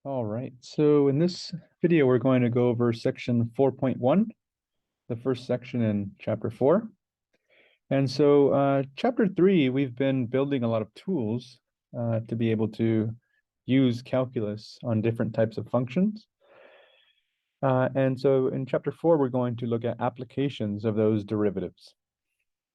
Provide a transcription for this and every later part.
All right, so in this video, we're going to go over section 4.1, the first section in chapter 4. And so chapter 3, we've been building a lot of tools to be able to use calculus on different types of functions. And so in chapter 4, we're going to look at applications of those derivatives.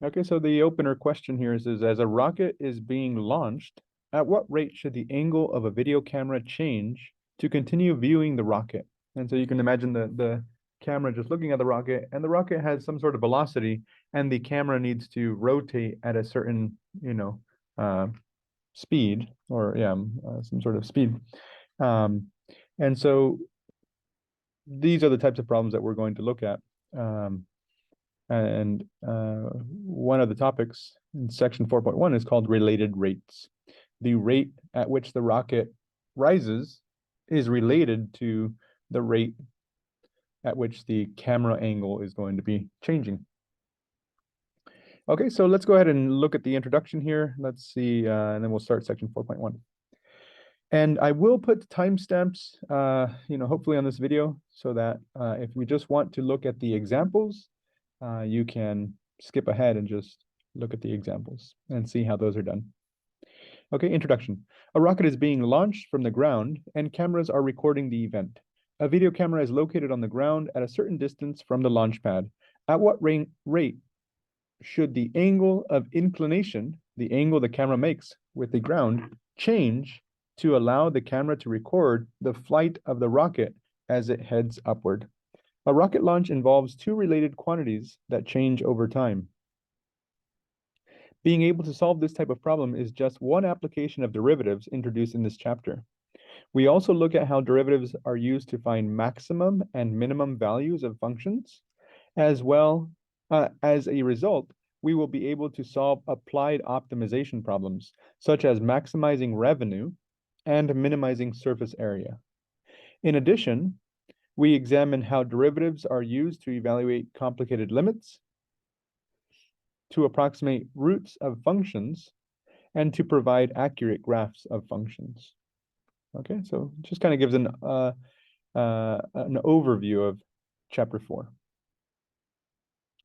Okay, so the opener question here is as a rocket is being launched, at what rate should the angle of a video camera change to continue viewing the rocket? And so you can imagine the camera just looking at the rocket, and the rocket has some sort of velocity, and the camera needs to rotate at a certain, speed, or some sort of speed. And so these are the types of problems that we're going to look at. And one of the topics in section 4.1 is called related rates. The rate at which the rocket rises is related to the rate at which the camera angle is going to be changing. Okay, so let's go ahead and look at the introduction here. Let's see, and then we'll start section 4.1. And I will put timestamps, hopefully on this video, so that if you just want to look at the examples, you can skip ahead and just look at the examples and see how those are done. Okay, introduction. A rocket is being launched from the ground and cameras are recording the event. A video camera is located on the ground at a certain distance from the launch pad. At what rate should the angle of inclination, the angle the camera makes with the ground, change to allow the camera to record the flight of the rocket as it heads upward? A rocket launch involves two related quantities that change over time. Being able to solve this type of problem is just one application of derivatives introduced in this chapter. We also look at how derivatives are used to find maximum and minimum values of functions. As well, as a result, we will be able to solve applied optimization problems, such as maximizing revenue and minimizing surface area. In addition, we examine how derivatives are used to evaluate complicated limits, to approximate roots of functions, and to provide accurate graphs of functions. Okay, so it just kind of gives an overview of chapter 4.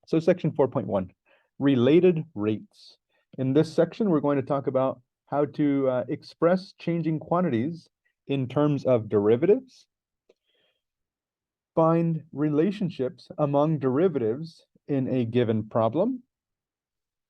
So section 4.1, related rates. In this section, we're going to talk about how to express changing quantities in terms of derivatives, find relationships among derivatives in a given problem,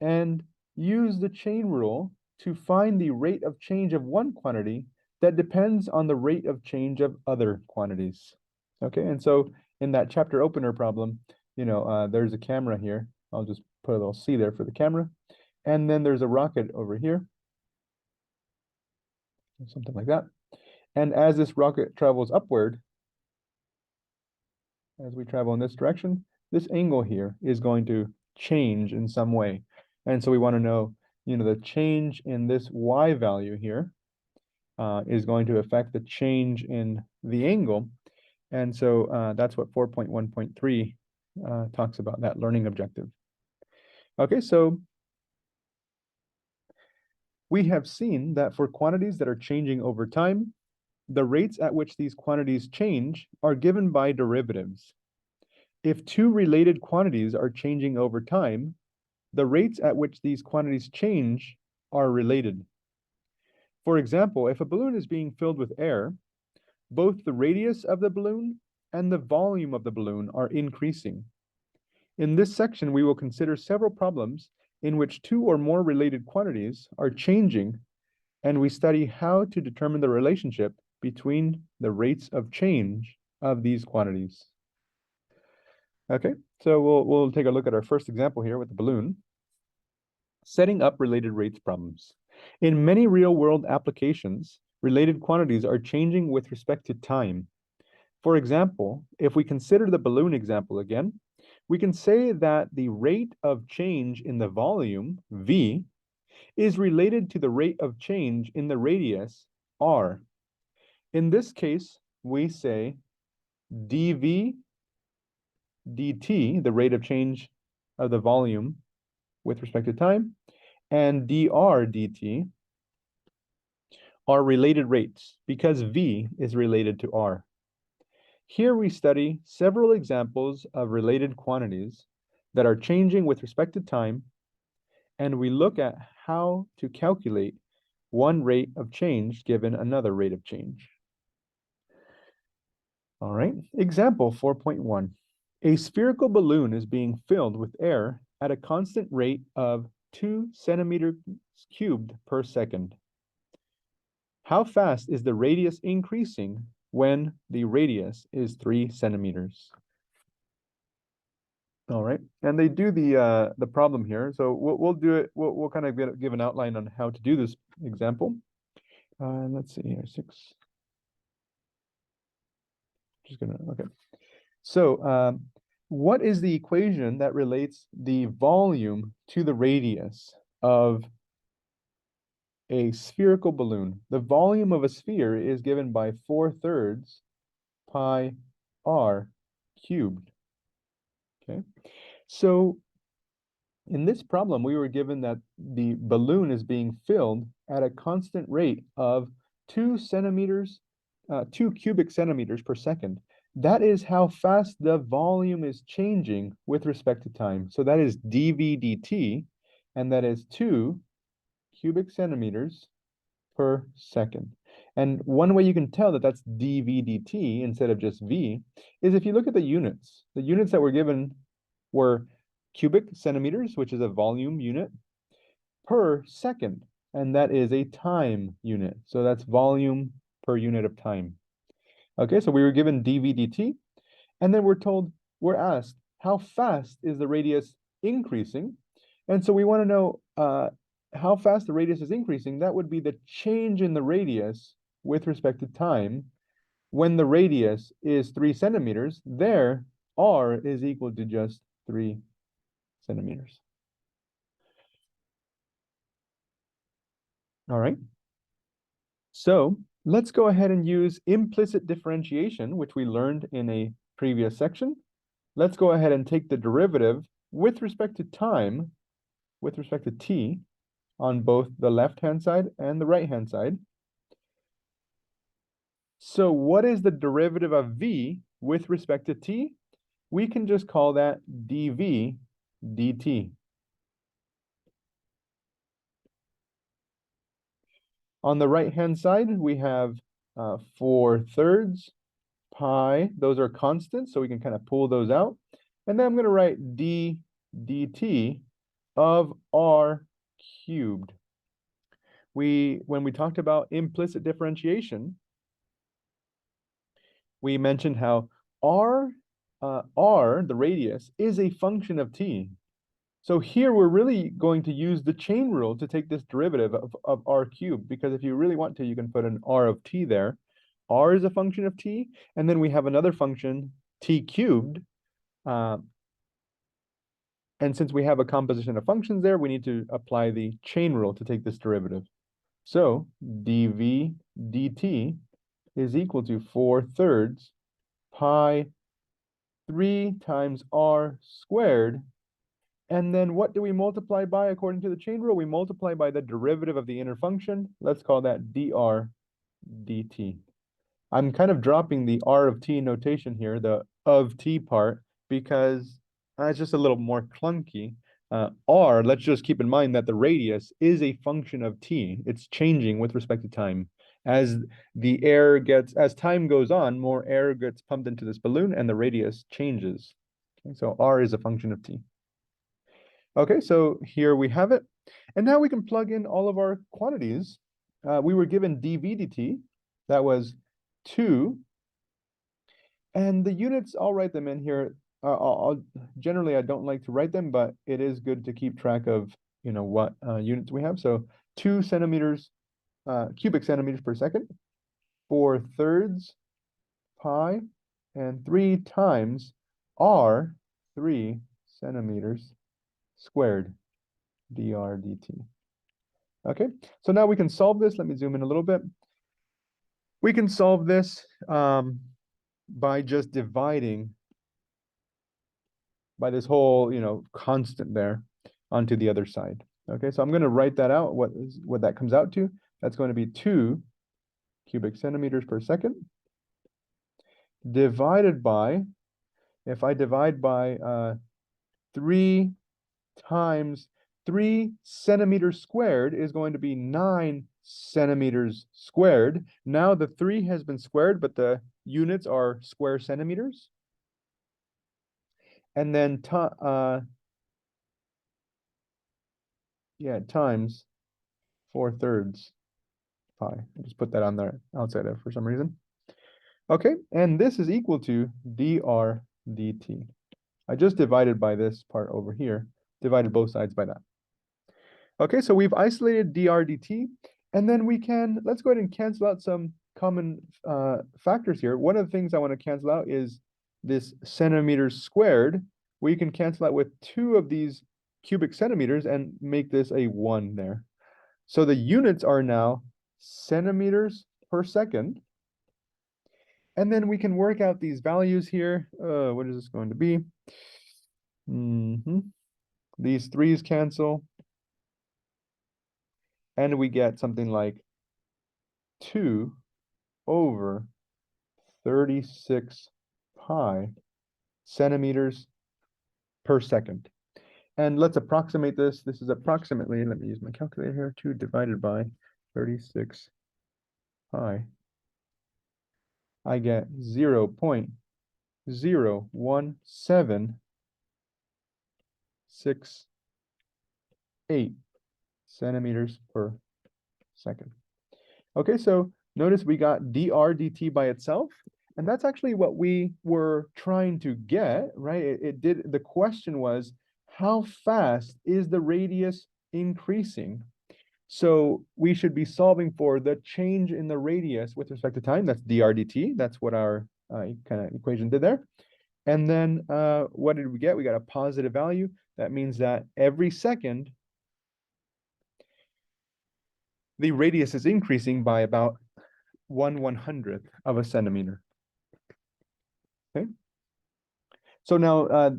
and use the chain rule to find the rate of change of one quantity that depends on the rate of change of other quantities. Okay, and so in that chapter opener problem, there's a camera here. I'll just put a little C there for the camera. And then there's a rocket over here, something like that. And as this rocket travels upward, as we travel in this direction, this angle here is going to change in some way. And so we want to know, the change in this Y value here is going to affect the change in the angle. And so that's what 4.1.3 talks about, that learning objective. Okay, so we have seen that for quantities that are changing over time, the rates at which these quantities change are given by derivatives. If two related quantities are changing over time, the rates at which these quantities change are related. For example, if a balloon is being filled with air, both the radius of the balloon and the volume of the balloon are increasing. In this section, we will consider several problems in which two or more related quantities are changing, and we study how to determine the relationship between the rates of change of these quantities. Okay, so we'll take a look at our first example here with the balloon. Setting up related rates problems. In many real-world applications, related quantities are changing with respect to time. For example, if we consider the balloon example again, we can say that the rate of change in the volume, V, is related to the rate of change in the radius, R. In this case, we say dV dt, the rate of change of the volume with respect to time, and dr dt are related rates because V is related to R. Here we study several examples of related quantities that are changing with respect to time, and we look at how to calculate one rate of change given another rate of change. All right, example 4.1. A spherical balloon is being filled with air at a constant rate of 2 centimeters cubed per second. How fast is the radius increasing when the radius is 3 centimeters? All right, and they do the problem here. So we'll do it. We'll kind of give an outline on how to do this example. Let's see here, 6. Just gonna okay. So what is the equation that relates the volume to the radius of a spherical balloon? The volume of a sphere is given by 4/3 pi r cubed. Okay, so in this problem, we were given that the balloon is being filled at a constant rate of 2 cubic centimeters per second. That is how fast the volume is changing with respect to time. So that is dV dt, and that is 2 cubic centimeters per second. And one way you can tell that that's dV dt instead of just V is if you look at the units. The units that were given were cubic centimeters, which is a volume unit, per second, and that is a time unit. So that's volume per unit of time. Okay, so we were given dV dt, and then we're asked, how fast is the radius increasing? And so we want to know how fast the radius is increasing. That would be the change in the radius with respect to time. When the radius is 3 centimeters, there r is equal to just 3 centimeters. All right. So let's go ahead and use implicit differentiation, which we learned in a previous section. Let's go ahead and take the derivative with respect to time, with respect to t, on both the left-hand side and the right-hand side. So what is the derivative of v with respect to t? We can just call that dv dt. On the right-hand side, we have 4/3 pi. Those are constants, so we can kind of pull those out. And then I'm going to write d dt of r cubed. When we talked about implicit differentiation, we mentioned how r, the radius, is a function of t. So here we're really going to use the chain rule to take this derivative of r cubed, because if you really want to, you can put an r of t there. R is a function of t, and then we have another function, t cubed. And since we have a composition of functions there, we need to apply the chain rule to take this derivative. So dv dt is equal to 4/3 pi 3 times r squared. And then what do we multiply by according to the chain rule? We multiply by the derivative of the inner function. Let's call that dr dt. I'm kind of dropping the r of t notation here, the of t part, because it's just a little more clunky. R, let's just keep in mind that the radius is a function of t. It's changing with respect to time. As time goes on, more air gets pumped into this balloon and the radius changes. Okay, so r is a function of t. Okay, so here we have it. And now we can plug in all of our quantities. We were given dV dt, that was 2. And the units, I'll write them in here. Generally, I don't like to write them, but it is good to keep track of, what units we have. So 2 centimeters, cubic centimeters per second, 4/3 pi, and 3 times r, 3 centimeters squared, dr dt. Okay, so now we can solve this. Let me zoom in a little bit. We can solve this by just dividing by this whole, constant there onto the other side. Okay, so I'm going to write that out, what that comes out to. That's going to be 2 cubic centimeters per second divided by, if I divide by 3 times 3 centimeters squared is going to be 9 centimeters squared. Now the 3 has been squared, but the units are square centimeters. And then times 4/3 pi. I just put that on the outside of for some reason. Okay, and this is equal to dr dt. I just divided by this part over here, divided both sides by that. Okay, so we've isolated dr dt, and then let's go ahead and cancel out some common factors here. One of the things I want to cancel out is this centimeters squared. We can cancel out with 2 of these cubic centimeters and make this a 1 there. So the units are now centimeters per second. And then we can work out these values here. What is this going to be? These 3's cancel. And we get something like 2 over 36 pi centimeters per second. And let's approximate this. This is approximately, let me use my calculator here, 2 divided by 36 pi. I get 0.01768 centimeters per second. Okay, so notice we got dr dt by itself, and that's actually what we were trying to get, right? The question was, how fast is the radius increasing? So we should be solving for the change in the radius with respect to time. That's dr dt. That's what our kind of equation did there. And then what did we get? We got a positive value. That means that every second, the radius is increasing by about 1/100th of a centimeter. Okay. So now, I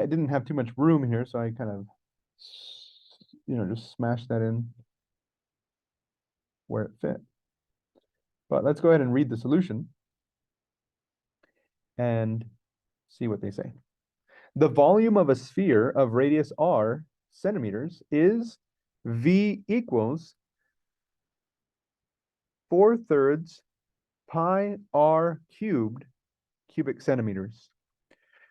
didn't have too much room here, so I kind of, just smashed that in where it fit. But let's go ahead and read the solution and see what they say. The volume of a sphere of radius r centimeters is V equals 4/3 pi r cubed cubic centimeters.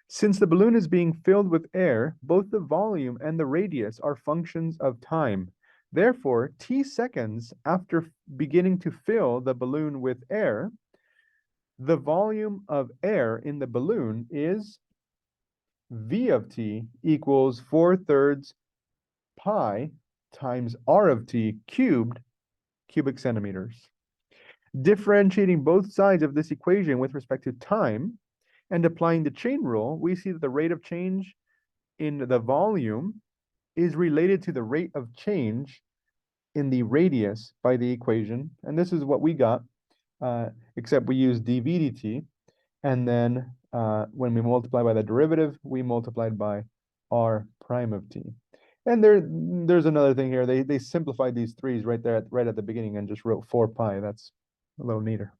Since the balloon is being filled with air, both the volume and the radius are functions of time. Therefore, t seconds after beginning to fill the balloon with air, the volume of air in the balloon is V of t equals 4/3 pi times r of t cubed cubic centimeters. Differentiating both sides of this equation with respect to time and applying the chain rule, we see that the rate of change in the volume is related to the rate of change in the radius by the equation. And this is what we got, except we use dv dt. And then when we multiply by the derivative, we multiplied by r prime of t. And there's another thing here. They simplified these 3's right at the beginning and just wrote 4 pi. That's a little neater.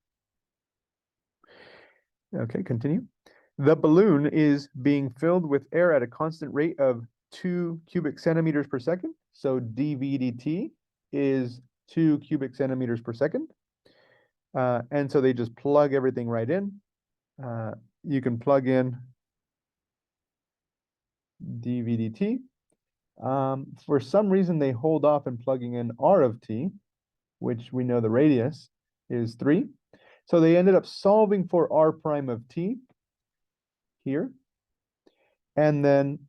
Okay, continue. The balloon is being filled with air at a constant rate of 2 cubic centimeters per second. So dv dt is 2 cubic centimeters per second. And so they just plug everything right in. You can plug in dv dt. For some reason, they hold off in plugging in r of t, which we know the radius is 3. So they ended up solving for r prime of t here. And then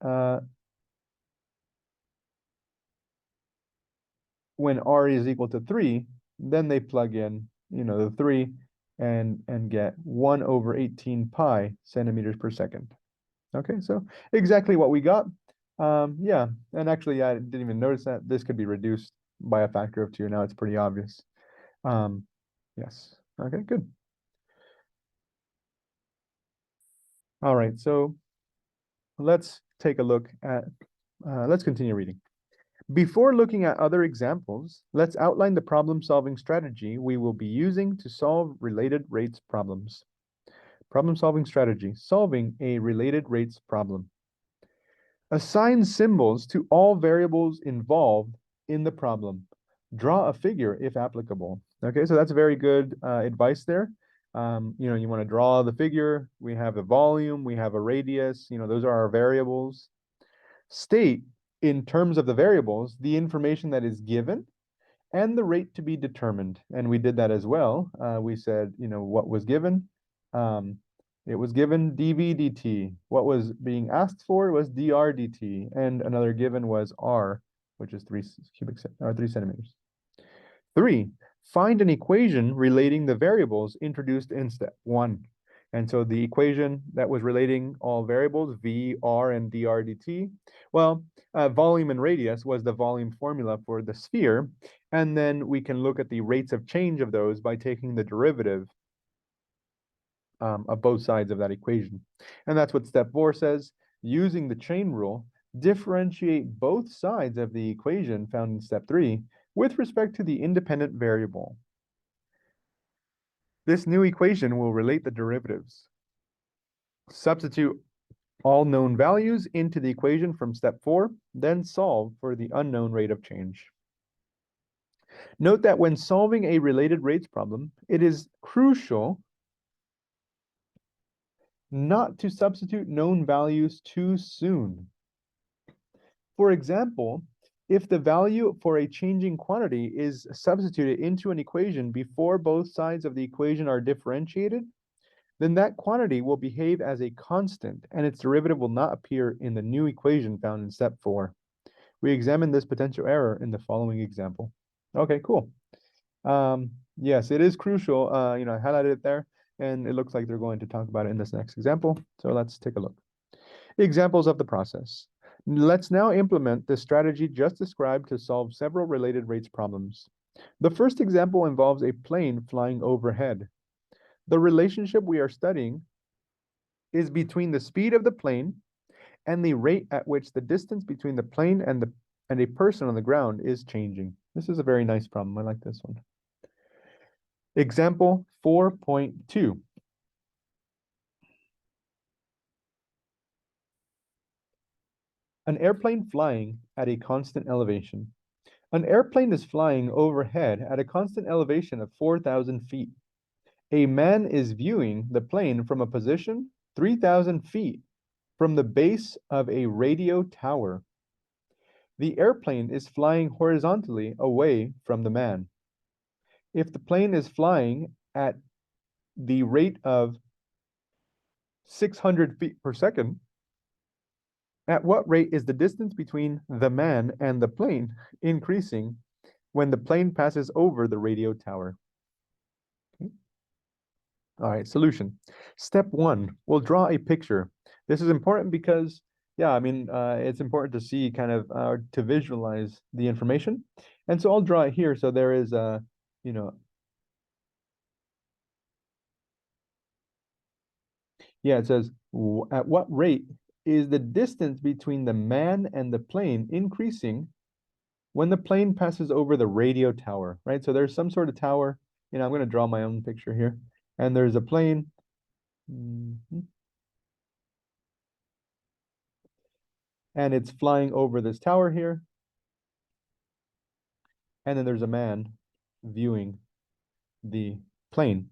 when r is equal to 3, then they plug in, the 3 and get 1/18 pi centimeters per second. Okay, so exactly what we got. Yeah, and actually I didn't even notice that this could be reduced by a factor of 2. Now it's pretty obvious. Yes, okay, good. All right, so let's take a look at, let's continue reading. Before looking at other examples, let's outline the problem-solving strategy we will be using to solve related rates problems. Problem-solving strategy, solving a related rates problem. Assign symbols to all variables involved in the problem. Draw a figure if applicable. Okay, so that's very good advice there. You want to draw the figure. We have a volume, we have a radius, those are our variables. State, in terms of the variables, the information that is given and the rate to be determined. And we did that as well. We said, what was given. It was given dv dt. What was being asked for was dr dt, and another given was r, which is 3 centimeters. 3, find an equation relating the variables introduced in step 1. And so the equation that was relating all variables, v, r, and dr dt, well, volume and radius was the volume formula for the sphere. And then we can look at the rates of change of those by taking the derivative of both sides of that equation. And that's what step 4 says. Using the chain rule, differentiate both sides of the equation found in step 3 with respect to the independent variable. This new equation will relate the derivatives. Substitute all known values into the equation from step 4, then solve for the unknown rate of change. Note that when solving a related rates problem, it is crucial not to substitute known values too soon. For example, if the value for a changing quantity is substituted into an equation before both sides of the equation are differentiated, then that quantity will behave as a constant and its derivative will not appear in the new equation found in step 4. We examine this potential error in the following example. Okay, cool. Yes, it is crucial. I highlighted it there, and it looks like they're going to talk about it in this next example. So let's take a look. Examples of the process. Let's now implement the strategy just described to solve several related rates problems. The first example involves a plane flying overhead. The relationship we are studying is between the speed of the plane and the rate at which the distance between the plane and a person on the ground is changing. This is a very nice problem. I like this one. Example 4.2. An airplane flying at a constant elevation. An airplane is flying overhead at a constant elevation of 4,000 feet. A man is viewing the plane from a position 3,000 feet from the base of a radio tower. The airplane is flying horizontally away from the man. If the plane is flying at the rate of 600 feet per second, at what rate is the distance between the man and the plane increasing when the plane passes over the radio tower? Okay. All right, solution. Step 1, we'll draw a picture. This is important because, it's important to see to visualize the information. And so I'll draw it here. So there is a, it says, at what rate is the distance between the man and the plane increasing when the plane passes over the radio tower, right? So there's some sort of tower, I'm going to draw my own picture here. And there's a plane. And it's flying over this tower here. And then there's a man viewing the plane.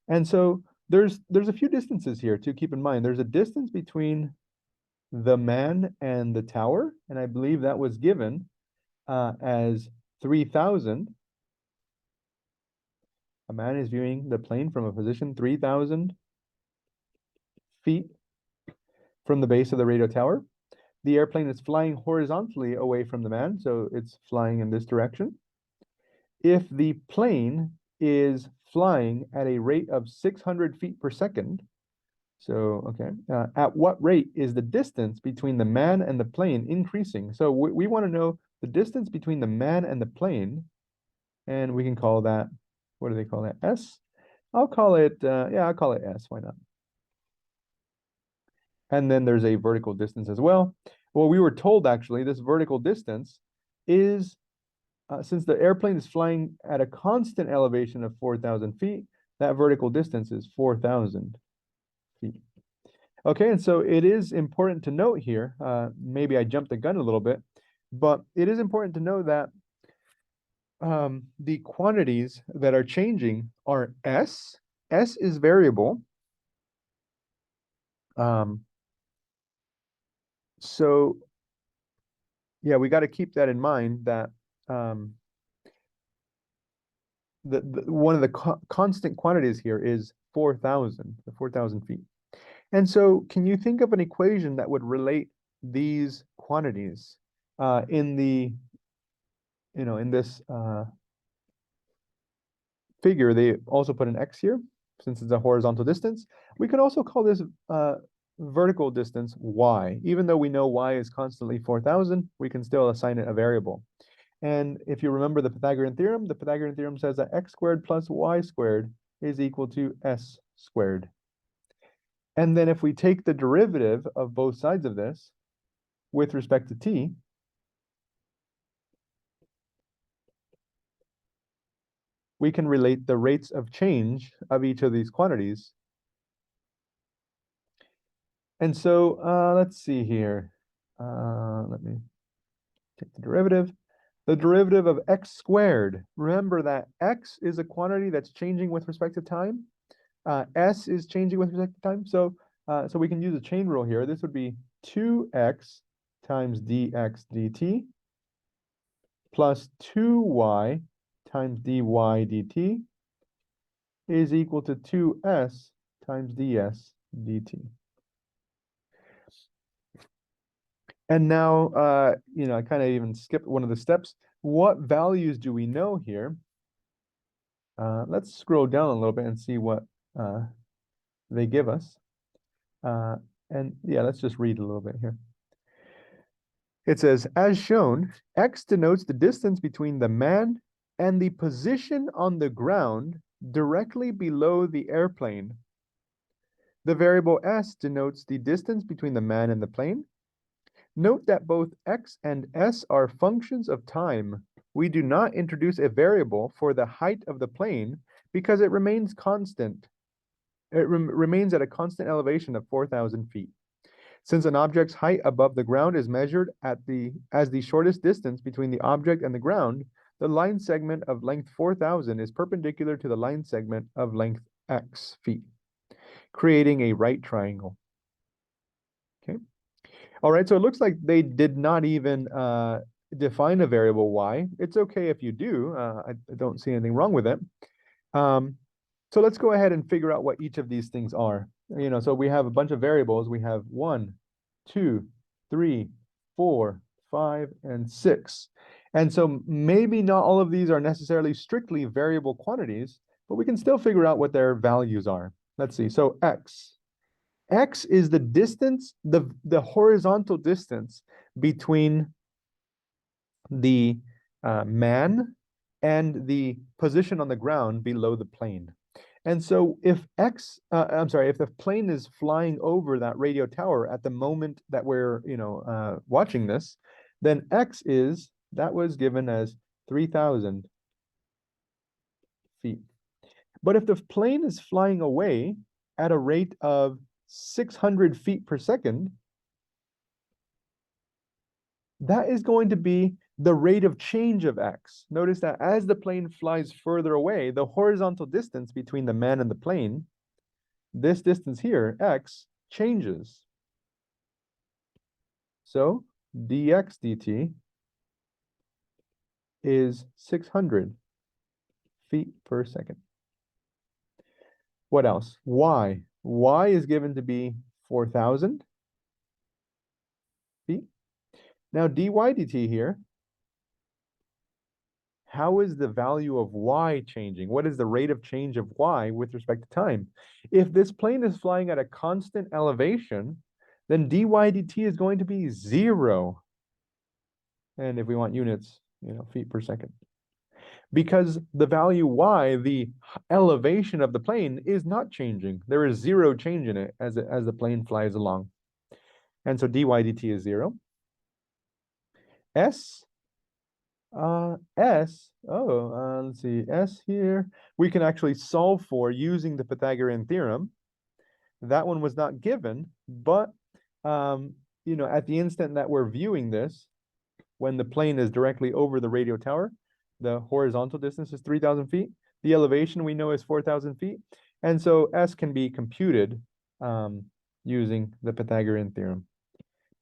And so there's a few distances here to keep in mind. There's a distance between the man and the tower, and I believe that was given as 3,000. A man is viewing the plane from a position 3,000 feet from the base of the radio tower. The airplane is flying horizontally away from the man, so it's flying in this direction. If the plane is flying at a rate of 600 feet per second, at what rate is the distance between the man and the plane increasing? So we want to know the distance between the man and the plane, and we can call that, what do they call that? S? I'll call it S, why not? And then there's a vertical distance as well. Well, we were told actually this vertical distance is, since the airplane is flying at a constant elevation of 4,000 feet, that vertical distance is 4,000 feet. Okay, and so it is important to note here, maybe I jumped the gun a little bit, but it is important to know that the quantities that are changing are S. S is variable. So yeah, we got to keep that in mind that one of the constant quantities here is 4,000, the 4,000 feet. And so can you think of an equation that would relate these quantities in the, in this figure? They also put an X here since it's a horizontal distance. We could also call this vertical distance Y. Even though we know Y is constantly 4,000, we can still assign it a variable. And if you remember the Pythagorean theorem says that x squared plus y squared is equal to s squared. And then if we take the derivative of both sides of this with respect to t, we can relate the rates of change of each of these quantities. And so let's see here. Let me take the derivative. The derivative of x squared. Remember that x is a quantity that's changing with respect to time. S is changing with respect to time. So we can use a chain rule here. This would be 2x times dx dt plus 2y times dy dt is equal to 2s times ds dt. And now, I kind of even skipped one of the steps. What values do we know here? Let's scroll down a little bit and see what they give us. And yeah, let's just read a little bit here. It says, as shown, x denotes the distance between the man and the position on the ground directly below the airplane. The variable s denotes the distance between the man and the plane. Note that both x and s are functions of time. We do not introduce a variable for the height of the plane because it remains constant. It remains at a constant elevation of 4,000 feet. Since an object's height above the ground is measured as the shortest distance between the object and the ground, the line segment of length 4,000 is perpendicular to the line segment of length x feet, creating a right triangle. Okay. All right, so it looks like they did not even define a variable y. It's okay if you do. I don't see anything wrong with it. So let's go ahead and figure out what each of these things are. So we have a bunch of variables. We have 1, 2, 3, 4, 5, and 6. And so maybe not all of these are necessarily strictly variable quantities, but we can still figure out what their values are. Let's see. So x. X is the distance, the horizontal distance between the man and the position on the ground below the plane. And so if if the plane is flying over that radio tower at the moment that we're, watching this, then X that was given as 3,000 feet. But if the plane is flying away at a rate of 600 feet per second, that is going to be the rate of change of x. Notice that as the plane flies further away, the horizontal distance between the man and the plane, this distance here, x, changes. So dx dt is 600 feet per second. What else? Y. Y is given to be 4,000 feet. Now dy dt here, how is the value of y changing? What is the rate of change of y with respect to time? If this plane is flying at a constant elevation, then dy dt is going to be 0. And if we want units, feet per second. Because the value y, the elevation of the plane, is not changing. There is 0 change in it as the plane flies along. And so dy dt is 0. S Let's see, S here, we can actually solve for using the Pythagorean theorem. That one was not given, but, um, at the instant that we're viewing this, when the plane is directly over the radio tower, the horizontal distance is 3,000 feet. The elevation we know is 4,000 feet. And so S can be computed using the Pythagorean theorem.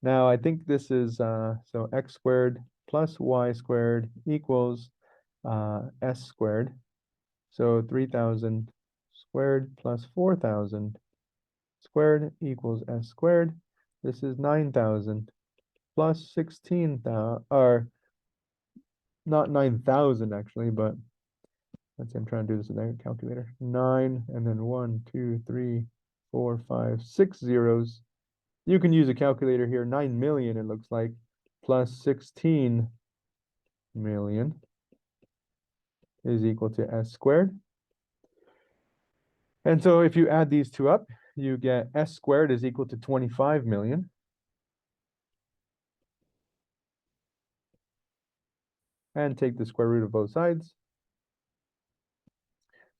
Now, I think this is, so x squared plus y squared equals s squared. So 3,000 squared plus 4,000 squared equals s squared. This is 9,000 plus 16,000, or not 9,000 actually, but let's say I'm trying to do this with a calculator. 9 and then 1, 2, 3, 4, 5, 6 zeros. You can use a calculator here. 9 million, it looks like, plus 16 million is equal to s squared. And so if you add these two up, you get s squared is equal to 25 million. And take the square root of both sides.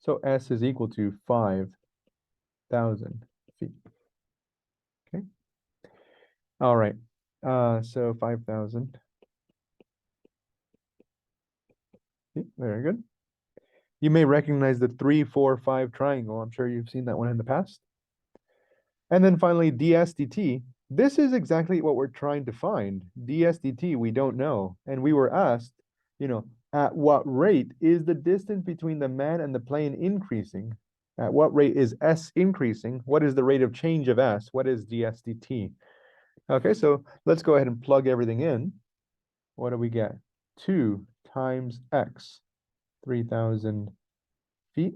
So s is equal to 5,000 feet. Okay. All right. So 5,000. Very good. You may recognize the 3, 4, 5 triangle. I'm sure you've seen that one in the past. And then finally, ds dt. This is exactly what we're trying to find. ds dt, we don't know. And we were asked, at what rate is the distance between the man and the plane increasing? At what rate is s increasing? What is the rate of change of s? What is ds dt? Okay, so let's go ahead and plug everything in. What do we get? 2 times x, 3,000 feet,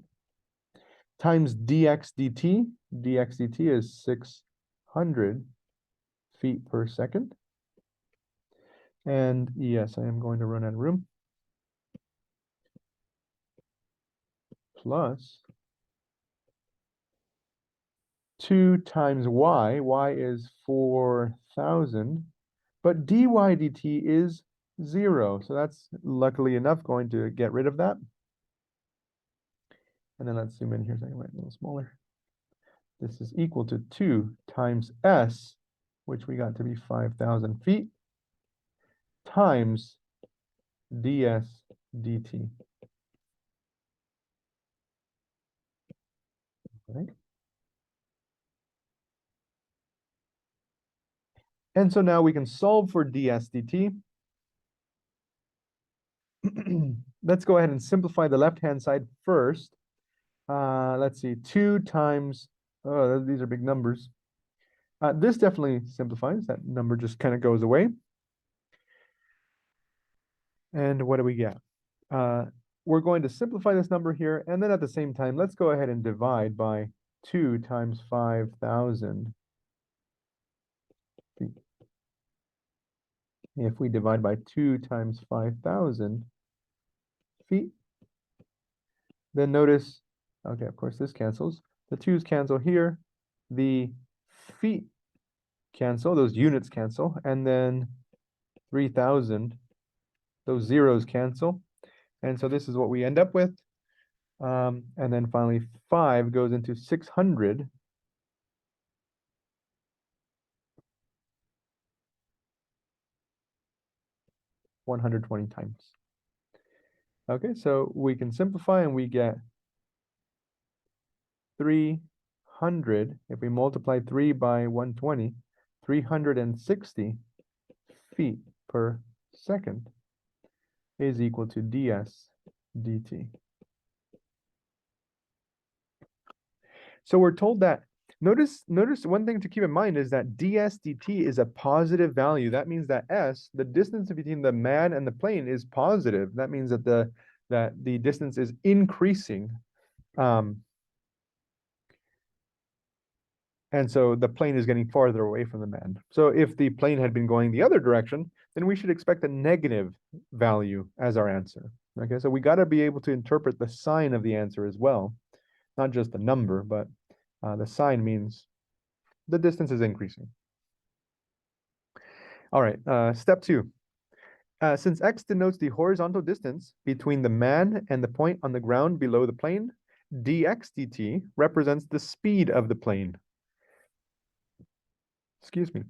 times dx dt. Dx dt is 600 feet per second. And yes, I am going to run out of room. Plus 2 times y. Y is 4,000. But dy dt is 0. So that's luckily enough going to get rid of that. And then let's zoom in here so I can write a little smaller. This is equal to 2 times s, which we got to be 5,000 feet, times ds dt. Right? And so now we can solve for ds dt. Let's go ahead and simplify the left-hand side first. Let's see, 2 times, oh, these are big numbers. This definitely simplifies. That number just kind of goes away. And what do we get? We're going to simplify this number here, and then at the same time, let's go ahead and divide by 2 times 5,000 feet. If we divide by 2 times 5,000 feet, then notice, okay, of course this cancels. The 2's cancel here. The feet cancel, those units cancel, and then 3,000, those zeros cancel. And so this is what we end up with. And then finally 5 goes into 600. 120 times. Okay, so we can simplify and we get 300. If we multiply 3 by 120, 360 feet per second is equal to ds dt. So we're told that, notice one thing to keep in mind is that ds dt is a positive value. That means that s, the distance between the man and the plane, is positive. That means that the distance is increasing. And so the plane is getting farther away from the man. So if the plane had been going the other direction, then we should expect a negative value as our answer. Okay, so we got to be able to interpret the sign of the answer as well, not just the number, but the sign means the distance is increasing. All right, step 2. Since x denotes the horizontal distance between the man and the point on the ground below the plane, dx dt represents the speed of the plane. Excuse me.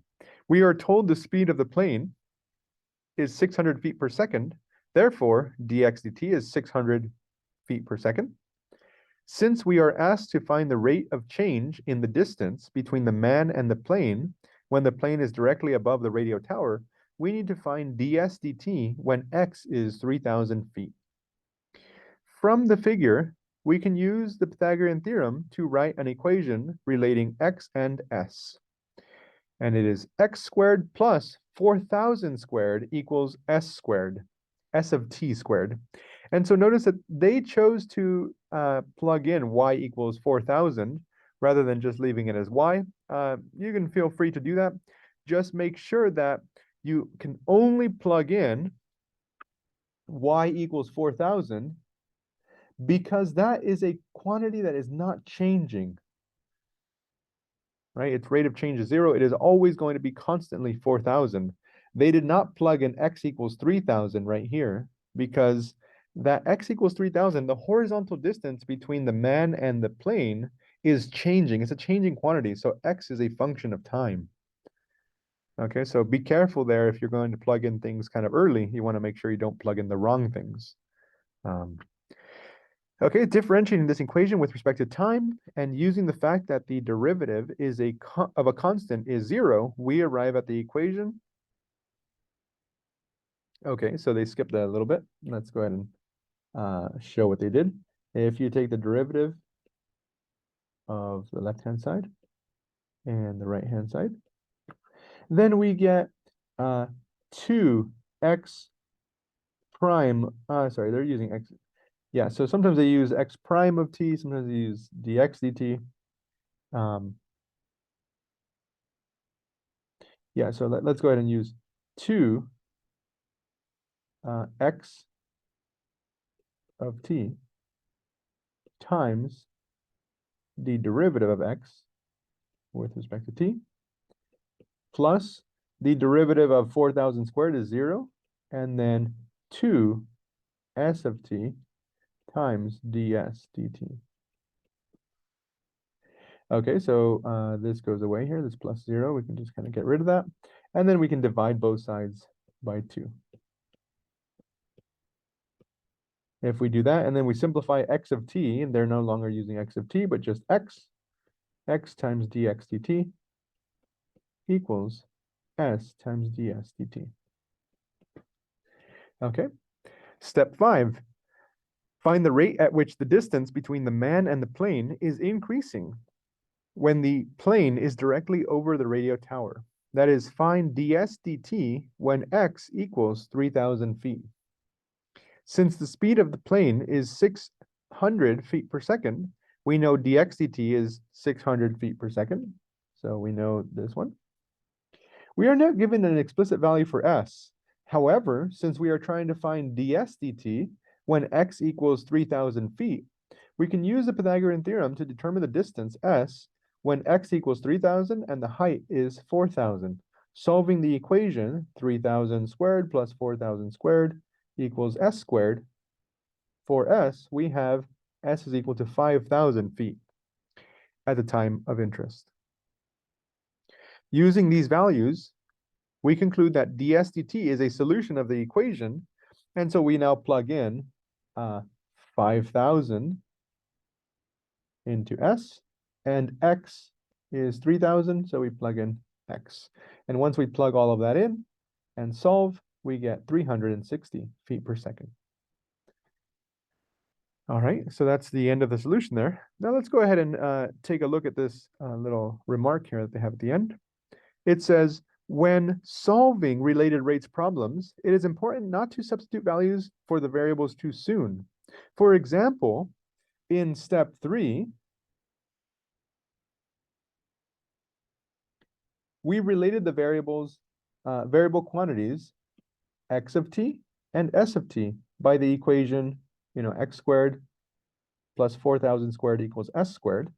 We are told the speed of the plane is 600 feet per second. Therefore, dx dt is 600 feet per second. Since we are asked to find the rate of change in the distance between the man and the plane when the plane is directly above the radio tower, we need to find ds dt when x is 3,000 feet. From the figure, we can use the Pythagorean theorem to write an equation relating x and s. And it is x squared plus 4,000 squared equals s squared, s of t squared. And so notice that they chose to plug in y equals 4,000 rather than just leaving it as y. You can feel free to do that. Just make sure that you can only plug in y equals 4,000 because that is a quantity that is not changing, right? Its rate of change is 0. It is always going to be constantly 4,000. They did not plug in x equals 3,000 right here because that x equals 3,000, the horizontal distance between the man and the plane is changing. It's a changing quantity. So x is a function of time. Okay, so be careful there if you're going to plug in things kind of early. You want to make sure you don't plug in the wrong things. Okay, differentiating this equation with respect to time and using the fact that the derivative is of a constant is 0, we arrive at the equation. Okay, so they skipped that a little bit. Let's go ahead and show what they did. If you take the derivative of the left-hand side and the right-hand side, then we get 2x prime, sorry, they're using x. Yeah, so sometimes they use x prime of t, sometimes they use dx dt. Yeah, so let's go ahead and use 2 x of t times the derivative of x with respect to t plus the derivative of 4,000 squared is 0, and then 2 s of t times ds dt. Okay, so this goes away here, this plus 0, we can just kind of get rid of that. And then we can divide both sides by 2. If we do that, and then we simplify x of t, and they're no longer using x of t, but just x times dx dt equals s times ds dt. Okay, step 5. Find the rate at which the distance between the man and the plane is increasing when the plane is directly over the radio tower. That is, find ds dt when x equals 3,000 feet. Since the speed of the plane is 600 feet per second, we know dx dt is 600 feet per second. So we know this one. We are not given an explicit value for s. However, since we are trying to find ds dt when x equals 3,000 feet, we can use the Pythagorean theorem to determine the distance s when x equals 3,000 and the height is 4,000. Solving the equation, 3,000 squared plus 4,000 squared equals s squared. For s, we have s is equal to 5,000 feet at the time of interest. Using these values, we conclude that ds dt is a solution of the equation, and so we now plug in 5,000 into s, and x is 3,000, so we plug in x. And once we plug all of that in and solve, we get 360 feet per second. All right, so that's the end of the solution there. Now let's go ahead and take a look at this little remark here that they have at the end. It says, when solving related rates problems, it is important not to substitute values for the variables too soon. For example, in step 3, we related the variable quantities x of t and s of t by the equation, x squared plus 4,000 squared equals s squared.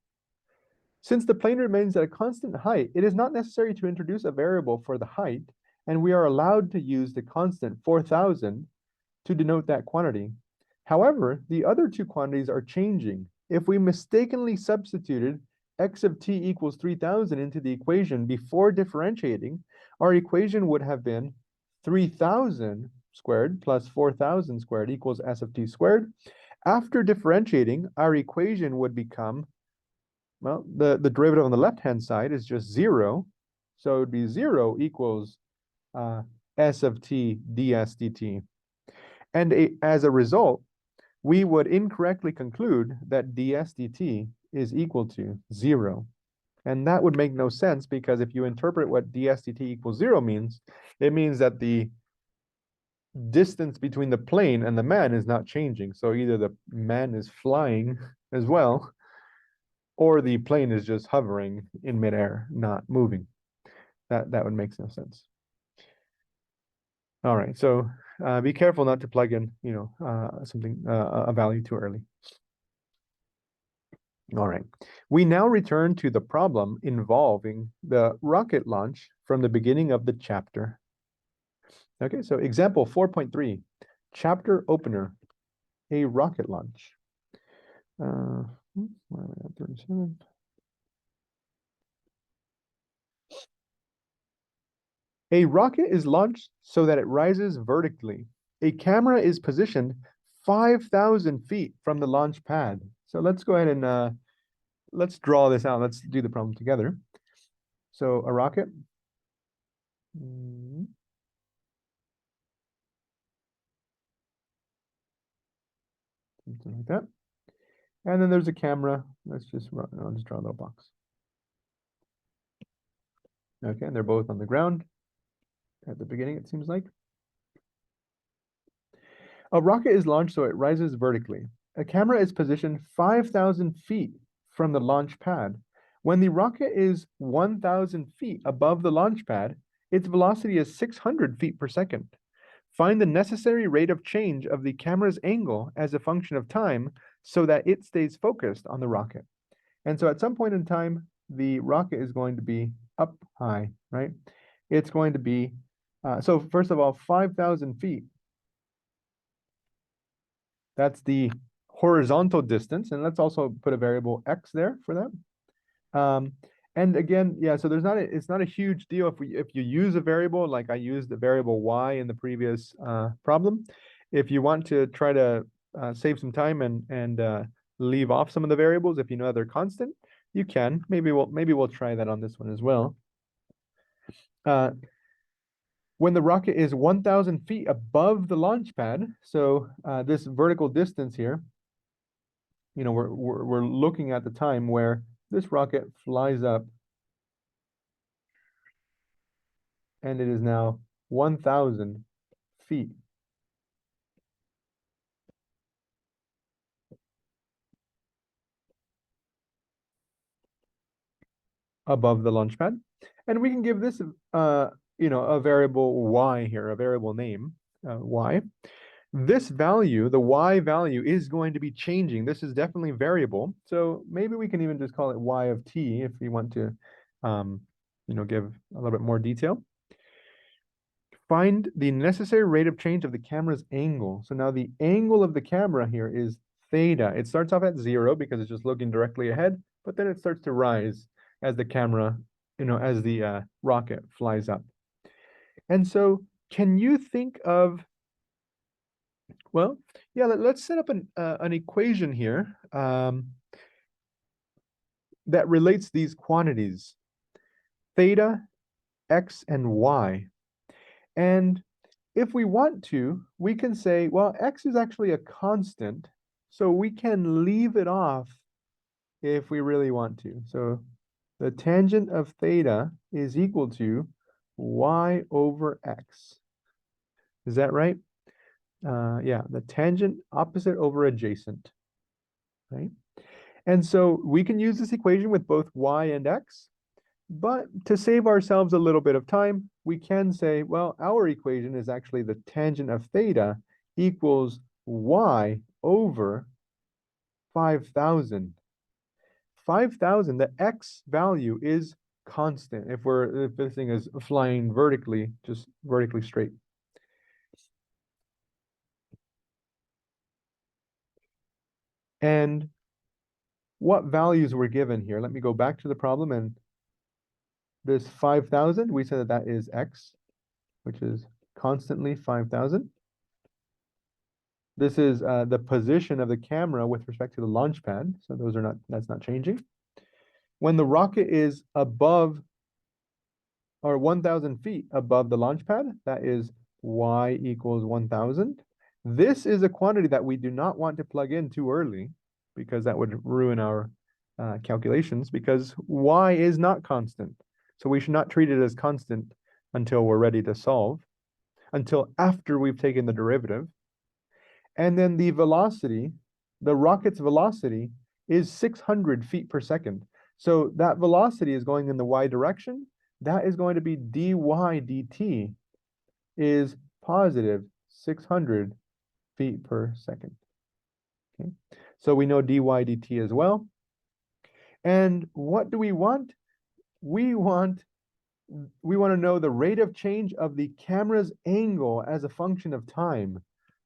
Since the plane remains at a constant height, it is not necessary to introduce a variable for the height, and we are allowed to use the constant 4,000 to denote that quantity. However, the other two quantities are changing. If we mistakenly substituted x of t equals 3,000 into the equation before differentiating, our equation would have been 3,000 squared plus 4,000 squared equals s of t squared. After differentiating, our equation would become, well, the derivative on the left-hand side is just 0. So it would be 0 equals s of t ds dt. And as a result, we would incorrectly conclude that ds dt is equal to 0. And that would make no sense, because if you interpret what ds dt equals 0 means, it means that the distance between the plane and the man is not changing. So either the man is flying as well, or the plane is just hovering in midair, not moving. That would make no sense. All right, so be careful not to plug in, a value too early. All right, we now return to the problem involving the rocket launch from the beginning of the chapter. Okay, so example 4.3, chapter opener, a rocket launch. Why am I at 37? A rocket is launched so that it rises vertically. A camera is positioned 5,000 feet from the launch pad. So let's go ahead and let's draw this out. Let's do the problem together. So a rocket. Something like that. And then there's a camera. I'll just draw a little box. Okay, and they're both on the ground at the beginning, it seems like. A rocket is launched so it rises vertically. A camera is positioned 5,000 feet from the launch pad. When the rocket is 1,000 feet above the launch pad, its velocity is 600 feet per second. Find the necessary rate of change of the camera's angle as a function of time so that it stays focused on the rocket. And so at some point in time, the rocket is going to be up high, right? It's going to be, so first of all, 5,000 feet. That's the horizontal distance. And let's also put a variable x there for that. And again, yeah, so it's not a huge deal if you use a variable, like I used the variable y in the previous problem. If you want to try to save some time and leave off some of the variables, if you know they're constant, you can. Maybe we'll try that on this one as well. When the rocket is 1,000 feet above the launch pad, so this vertical distance here, we're looking at the time where this rocket flies up, and it is now 1,000 feet above the launch pad. And we can give this, a variable y here, a variable name, y. This value, the y value, is going to be changing. This is definitely variable. So maybe we can even just call it y of t if we want to, give a little bit more detail. Find the necessary rate of change of the camera's angle. So now the angle of the camera here is theta. It starts off at 0 because it's just looking directly ahead, but then it starts to rise as the camera, as the rocket flies up. And so can you think of, well, yeah, let's set up an equation here that relates these quantities, theta, x, and y. And if we want to, we can say, well, x is actually a constant, so we can leave it off if we really want to. So the tangent of theta is equal to y over x. Is that right? Yeah, the tangent opposite over adjacent, right? And so we can use this equation with both y and x, but to save ourselves a little bit of time, we can say, well, our equation is actually the tangent of theta equals y over 5,000. 5,000, the x value is constant if this thing is flying vertically, just vertically straight. And what values were given here? Let me go back to the problem, and this 5,000, we said that that is x, which is constantly 5,000. This is the position of the camera with respect to the launch pad. So that's not changing. When the rocket is above or 1,000 feet above the launch pad, that is y equals 1,000. This is a quantity that we do not want to plug in too early because that would ruin our calculations because y is not constant. So we should not treat it as constant until we're ready to solve, until after we've taken the derivative. And then the velocity, the rocket's velocity is 600 feet per second. So that velocity is going in the y direction. That is going to be dy dt is positive 600 feet per second. Okay. So we know dy dt as well. And what do we want? We want to know the rate of change of the camera's angle as a function of time.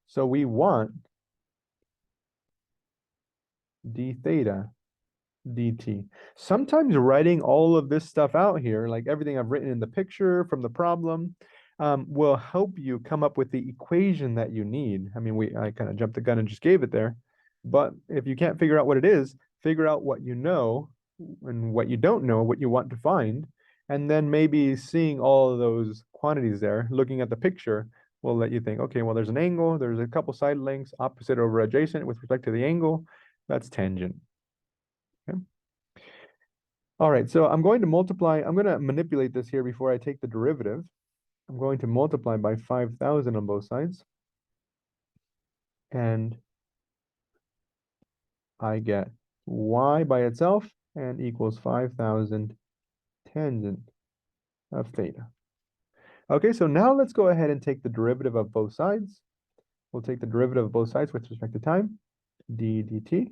So we want d theta dt. Sometimes writing all of this stuff out here, like everything I've written in the picture from the problem, will help you come up with the equation that you need. I mean, I kind of jumped the gun and just gave it there. But if you can't figure out what it is, figure out what you know and what you don't know, what you want to find. And then maybe seeing all of those quantities there, looking at the picture, will let you think, okay, well, there's an angle, there's a couple side lengths, opposite over adjacent with respect to the angle. That's tangent. Okay. All right, so I'm going to manipulate this here before I take the derivative. I'm going to multiply by 5,000 on both sides. And I get y by itself and equals 5,000 tangent of theta. Okay, so now let's go ahead and take the derivative of both sides. We'll take the derivative of both sides with respect to time, d dt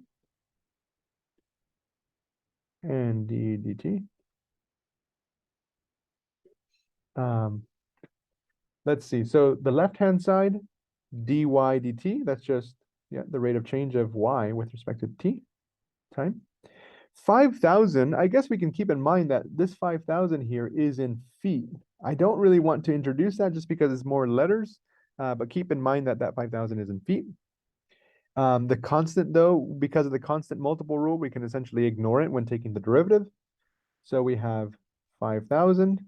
and d dt. Let's see. So the left-hand side, dy dt, that's just the rate of change of y with respect to t time. 5,000, I guess we can keep in mind that this 5,000 here is in feet. I don't really want to introduce that just because it's more letters, but keep in mind that that 5,000 is in feet. The constant, though, because of the constant multiple rule, we can essentially ignore it when taking the derivative. So we have 5,000.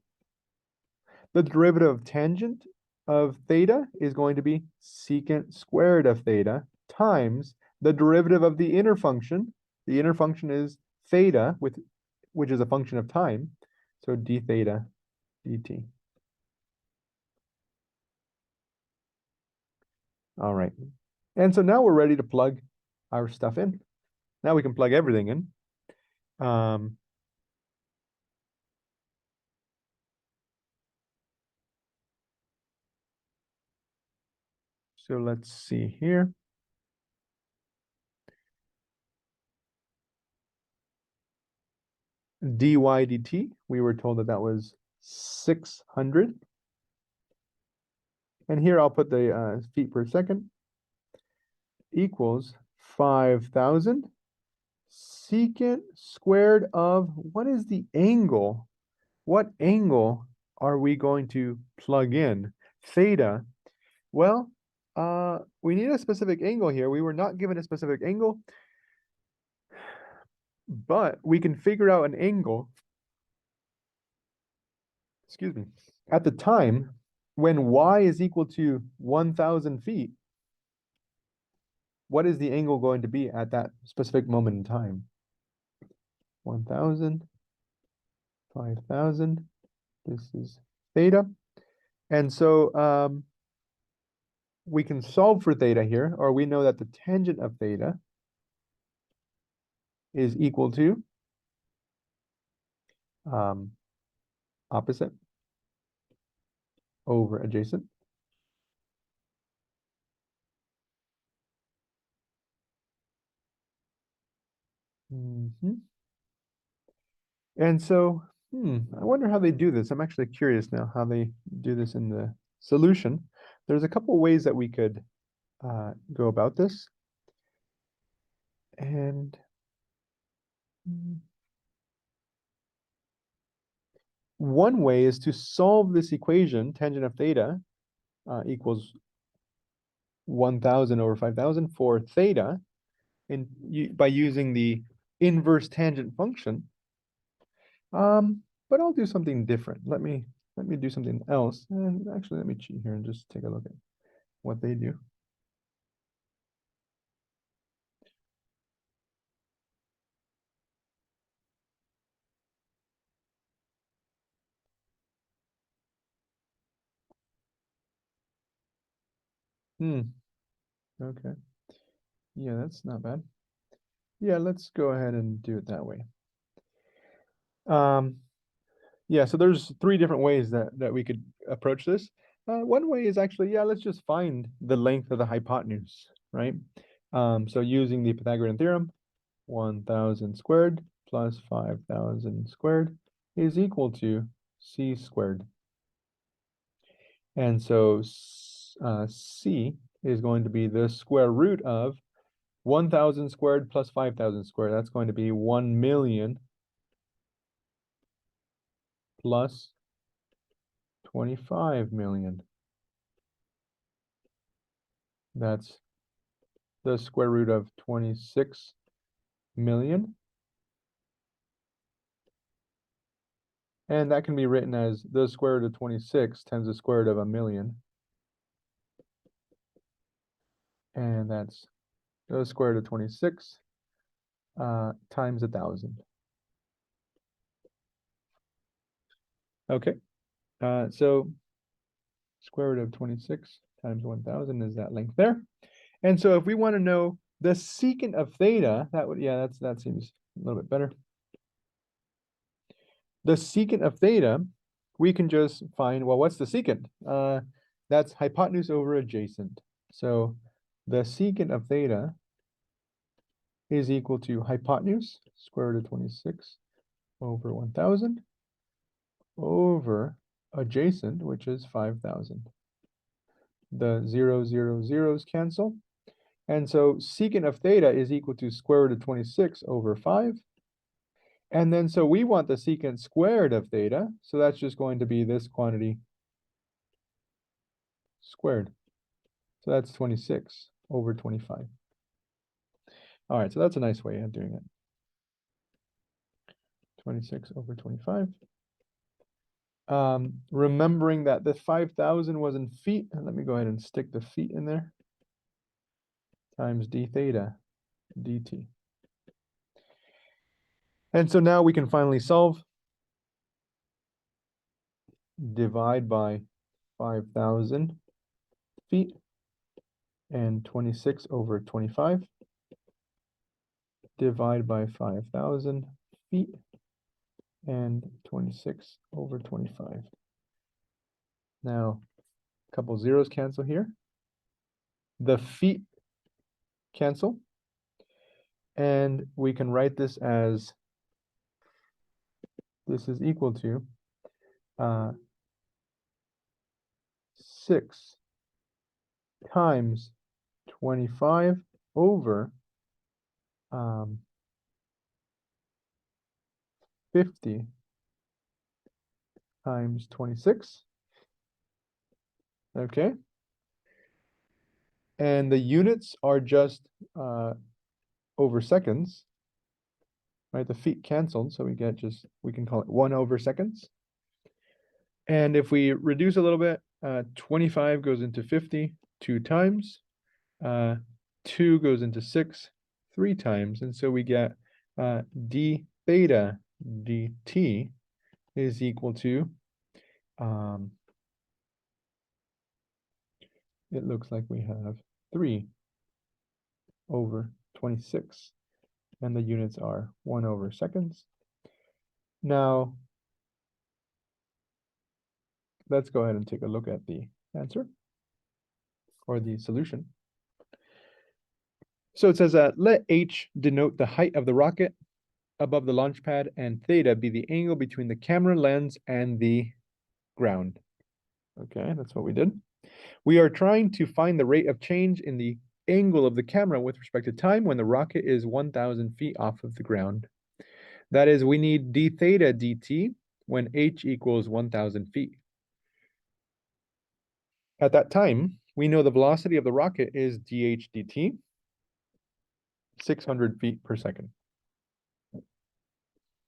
The derivative of tangent of theta is going to be secant squared of theta times the derivative of the inner function. The inner function is theta, which is a function of time. So d theta dt. All right. And so now we're ready to plug our stuff in. Now we can plug everything in. So let's see here. Dy dt, we were told that that was 600. And here I'll put the feet per second equals 5,000 secant squared of, what is the angle? What angle are we going to plug in? Theta. Well, we need a specific angle here. We were not given a specific angle, but we can figure out an angle, excuse me, at the time when y is equal to 1,000 feet. What is the angle going to be at that specific moment in time? 1,000, 5,000. This is theta. And so we can solve for theta here, or we know that the tangent of theta is equal to opposite over adjacent. And so I wonder how they do this. I'm actually curious now how they do this in the solution. There's a couple ways that we could go about this. And one way is to solve this equation, tangent of theta equals 1000 over 5000 for theta by using the inverse tangent function. But I'll do something different. Let me do something else. And actually, let me cheat here and just take a look at what they do. Okay. Yeah, that's not bad. Yeah, let's go ahead and do it that way. Yeah, so there's three different ways that we could approach this. One way is actually, yeah, let's just find the length of the hypotenuse, right? So using the Pythagorean theorem, 1000 squared plus 5000 squared is equal to c squared. And so c is going to be the square root of 1000 squared plus 5000 squared. That's going to be 1 million plus 25 million. That's the square root of 26 million. And that can be written as the square root of 26 times the square root of a million. And that's the square root of 26 times 1000. Okay, so square root of 26 times 1000 is that length there. And so if we want to know the secant of theta, that would, yeah, that seems a little bit better. The secant of theta, we can just find, well, what's the secant? That's hypotenuse over adjacent. So the secant of theta is equal to hypotenuse, square root of 26 over 1000 over adjacent, which is 5000. The 0, 0, 0s cancel. And so secant of theta is equal to square root of 26 over 5. And then so we want the secant squared of theta. So that's just going to be this quantity squared. So that's 26 over 25. All right, so that's a nice way of doing it. 26 over 25. Remembering that the 5000 was in feet, and let me go ahead and stick the feet in there, times d theta dt. And so now we can finally solve. Divide by 5000 feet and 26 over 25. Divide by 5000 feet and 26 over 25. Now, a couple zeros cancel here. The feet cancel. And we can write this as, this is equal to 6 times 25 over 50 times 26. Okay. And the units are just over seconds, right? The feet canceled, so we get just, we can call it 1 over seconds. And if we reduce a little bit, 25 goes into 50 2 times, 2 goes into 6 3 times, and so we get d theta dt is equal to, it looks like we have 3 over 26, and the units are 1 over seconds. Now, let's go ahead and take a look at the answer or the solution. So it says let h denote the height of the rocket, above the launch pad and theta be the angle between the camera lens and the ground. Okay, that's what we did. We are trying to find the rate of change in the angle of the camera with respect to time when the rocket is 1,000 feet off of the ground. That is, we need d theta dt when h equals 1,000 feet. At that time, we know the velocity of the rocket is dh dt, 600 feet per second.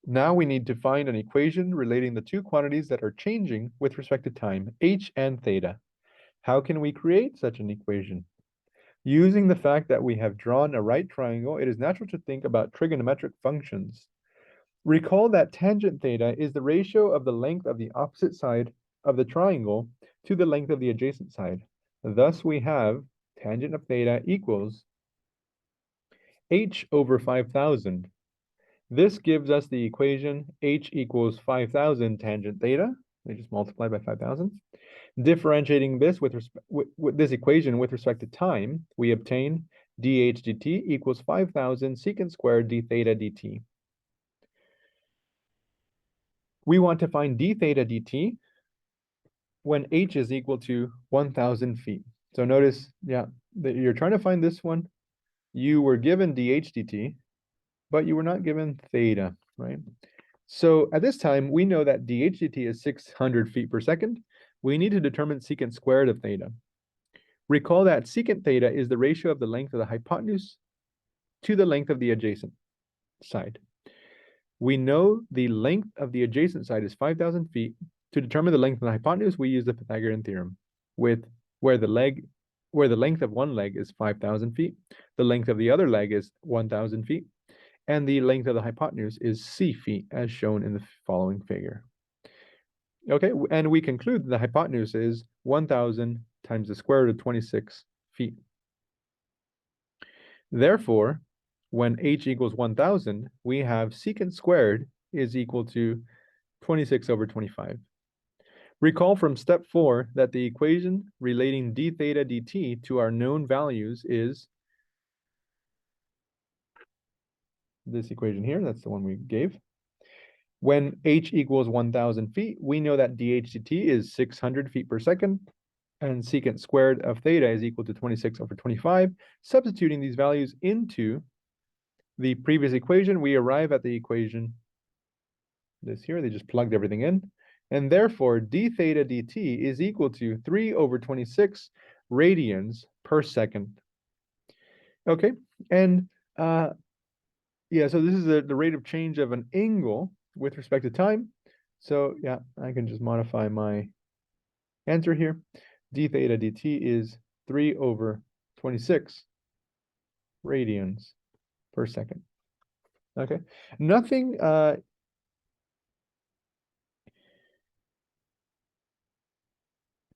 Now we need to find an equation relating the two quantities that are changing with respect to time, h and theta. How can we create such an equation? Using the fact that we have drawn a right triangle, it is natural to think about trigonometric functions. Recall that tangent theta is the ratio of the length of the opposite side of the triangle to the length of the adjacent side. Thus, we have tangent of theta equals h over 5,000. This gives us the equation h equals 5,000 tangent theta. They just multiply by 5,000. Differentiating this with this equation with respect to time, we obtain dh dt equals 5,000 secant squared d theta dt. We want to find d theta dt when h is equal to 1,000 feet. So notice, yeah, that you're trying to find this one. You were given dh dt, but you were not given theta, right? So at this time, we know that dh dt is 600 feet per second. We need to determine secant squared of theta. Recall that secant theta is the ratio of the length of the hypotenuse to the length of the adjacent side. We know the length of the adjacent side is 5,000 feet. To determine the length of the hypotenuse, we use the Pythagorean theorem, with where the length of one leg is 5,000 feet, the length of the other leg is 1,000 feet, and the length of the hypotenuse is c feet, as shown in the following figure. Okay, and we conclude the hypotenuse is 1,000 times the square root of 26 feet. Therefore, when h equals 1,000, we have secant squared is equal to 26 over 25. Recall from step 4 that the equation relating d theta dt to our known values is this equation here. That's the one we gave. When h equals 1,000 feet, we know that dh dt is 600 feet per second, and secant squared of theta is equal to 26 over 25. Substituting these values into the previous equation, we arrive at the equation, this here, they just plugged everything in, and therefore d theta dt is equal to 3 over 26 radians per second. Okay, and yeah, so this is the rate of change of an angle with respect to time. So yeah, I can just modify my answer here. D theta dt is 3 over 26 radians per second. Okay, nothing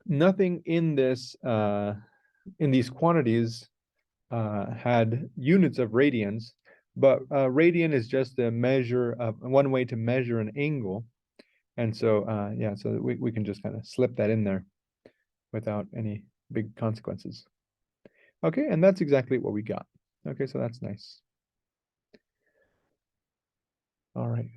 nothing in this in these quantities had units of radians, but radian is just a measure of one way to measure an angle. And so yeah, so we can just kind of slip that in there without any big consequences. Okay, and that's exactly what we got. Okay, so that's nice. All right.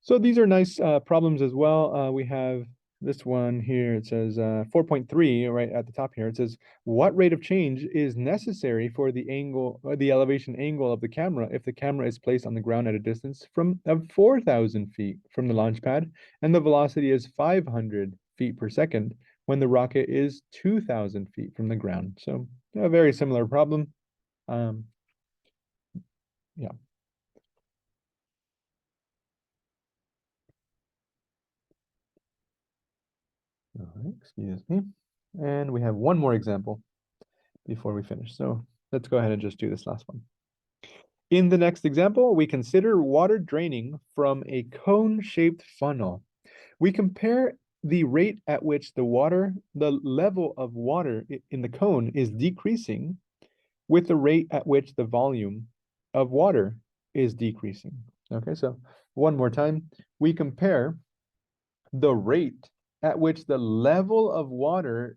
So these are nice problems as well. We have this one here. It says 4.3 right at the top here. It says, what rate of change is necessary for the angle, or the elevation angle of the camera if the camera is placed on the ground at a distance of 4,000 feet from the launch pad, and the velocity is 500 feet per second when the rocket is 2,000 feet from the ground? So a very similar problem. Yeah. All right, excuse me. And we have one more example before we finish. So let's go ahead and just do this last one. In the next example, we consider water draining from a cone-shaped funnel. We compare the rate at which the level of water in the cone is decreasing with the rate at which the volume of water is decreasing. Okay, so one more time, we compare the rate at which the level of water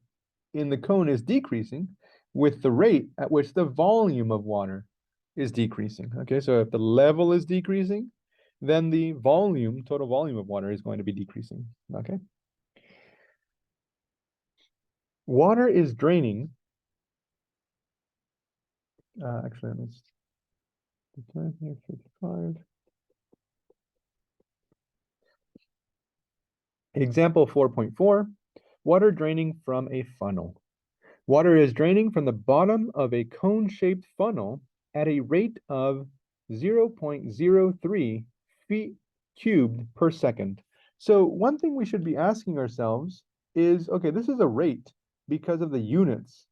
in the cone is decreasing with the rate at which the volume of water is decreasing. Okay, so if the level is decreasing, then the volume, total volume of water is going to be decreasing. Okay. Water is draining. Actually, let's 55. Example 4.4, water draining from a funnel. Water is draining from the bottom of a cone-shaped funnel at a rate of 0.03 feet cubed per second. So one thing we should be asking ourselves is, okay, this is a rate because of the units.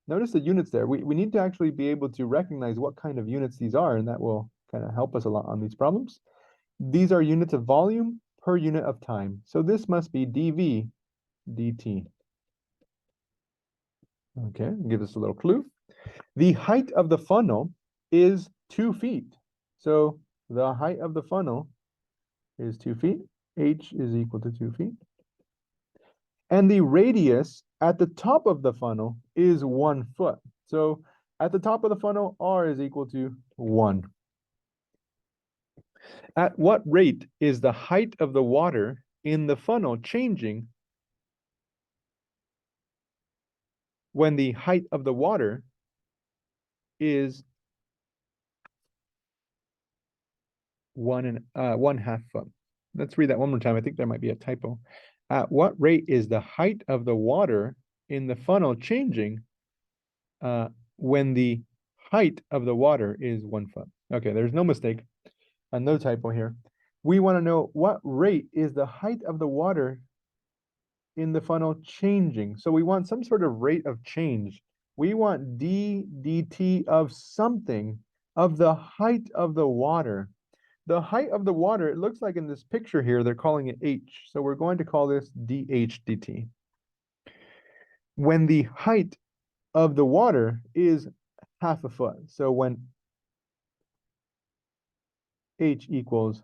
Notice the units there. We need to actually be able to recognize what kind of units these are, and that will kind of help us a lot on these problems. These are units of volume per unit of time. So this must be dV dt. Okay, give us a little clue. The height of the funnel is 2 feet. So the height of the funnel is 2 feet. H is equal to 2 feet. And the radius at the top of the funnel is 1 foot. So at the top of the funnel, R is equal to 1. At what rate is the height of the water in the funnel changing when the height of the water is 1.5 foot? Let's read that one more time. I think there might be a typo. At what rate is the height of the water in the funnel changing when the height of the water is 1 foot? Okay, there's no mistake and no typo here. We want to know what rate is the height of the water in the funnel changing. So we want some sort of rate of change. We want d dt of something of the height of the water. The height of the water, it looks like in this picture here, they're calling it h. So we're going to call this dh dt. When the height of the water is 1/2 foot. So when h equals,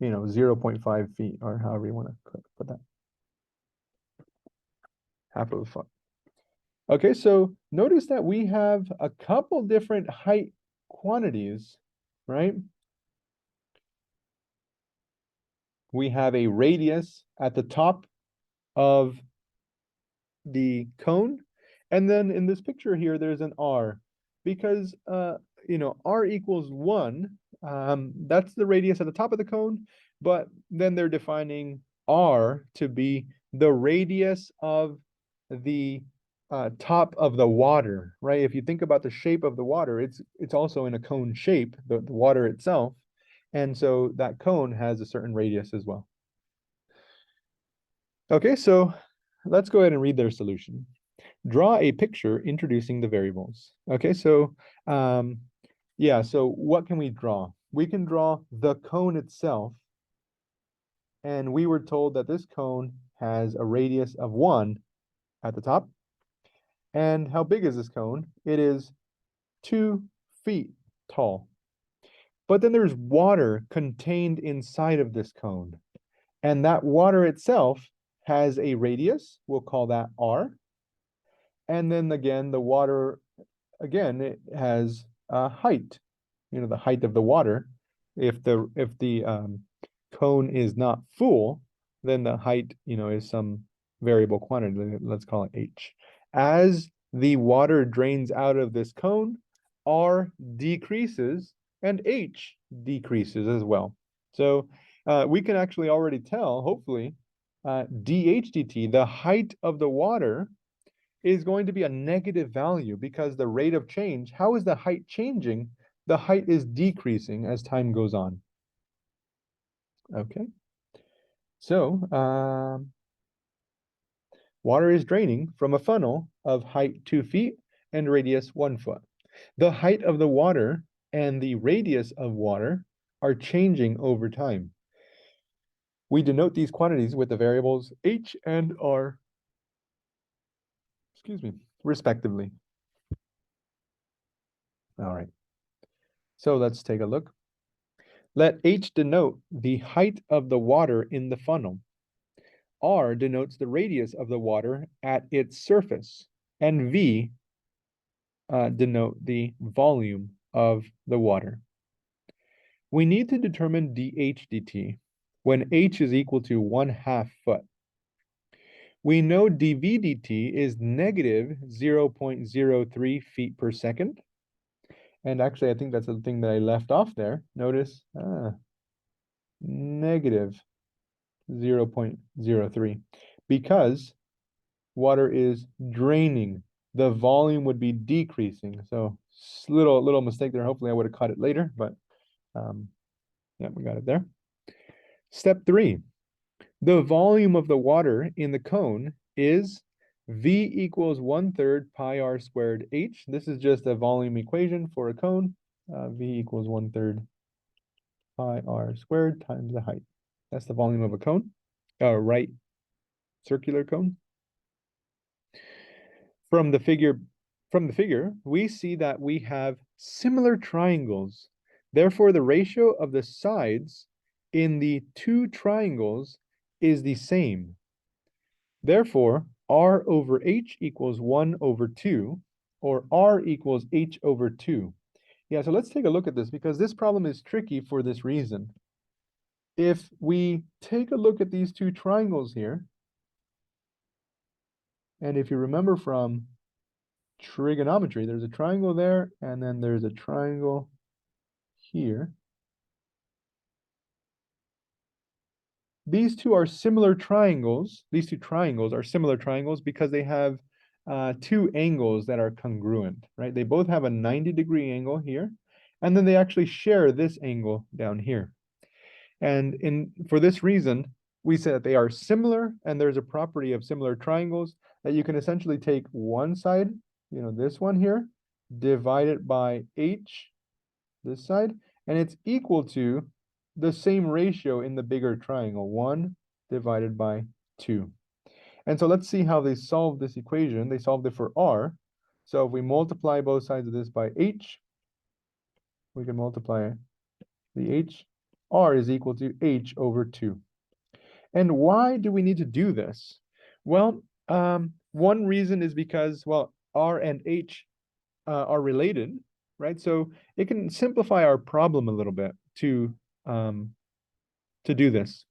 0.5 feet, or however you want to put that, 1/2 foot. Okay, so notice that we have a couple different height quantities, right? We have a radius at the top of the cone, and then in this picture here, there's an R, because R equals 1. That's the radius at the top of the cone, but then they're defining R to be the radius of the top of the water, right? If you think about the shape of the water, it's also in a cone shape, the water itself. And so that cone has a certain radius as well. Okay, so let's go ahead and read their solution. Draw a picture introducing the variables. Okay, so yeah, so what can we draw? We can draw the cone itself. And we were told that this cone has a radius of 1 at the top. And how big is this cone? It is 2 feet tall. But then there's water contained inside of this cone. And that water itself has a radius. We'll call that R. And then again, the water, again, it has a height, the height of the water. If the cone is not full, then the height, is some variable quantity. Let's call it H. As the water drains out of this cone, R decreases and H decreases as well. So we can actually already tell, hopefully, dH dt, the height of the water, is going to be a negative value because the rate of change, how is the height changing? The height is decreasing as time goes on. Okay. So water is draining from a funnel of height 2 feet and radius 1 foot. The height of the water and the radius of water are changing over time. We denote these quantities with the variables h and r, respectively. All right. So let's take a look. Let h denote the height of the water in the funnel. R denotes the radius of the water at its surface, and V denote the volume of the water. We need to determine dH dt when h is equal to 1/2 foot. We know dV dt is negative 0.03 feet per second. And actually, I think that's the thing that I left off there. Notice, negative 0.03, because water is draining. The volume would be decreasing. So little mistake there. Hopefully I would have caught it later, but yeah, we got it there. Step 3, the volume of the water in the cone is V equals 1/3 pi r squared h. This is just a volume equation for a cone. V equals 1/3 pi r squared times the height. That's the volume of a cone, right circular cone. From the figure, we see that we have similar triangles. Therefore, the ratio of the sides in the two triangles is the same. Therefore, r over h equals 1/2, or r equals h over 2. Yeah, so let's take a look at this, because this problem is tricky for this reason. If we take a look at these two triangles here, and if you remember from trigonometry, there's a triangle there, and then there's a triangle here. These two are similar triangles. These two triangles are similar triangles because they have two angles that are congruent, right? They both have a 90-degree angle here, and then they actually share this angle down here. And for this reason, we say that they are similar, and there's a property of similar triangles that you can essentially take one side, this one here, divide it by h, this side, and it's equal to the same ratio in the bigger triangle, 1 divided by 2. And so let's see how they solve this equation. They solved it for r. So if we multiply both sides of this by h, we can multiply the h. R is equal to h over 2. And why do we need to do this? Well, one reason is because, well, r and h are related, right? So it can simplify our problem a little bit to do this.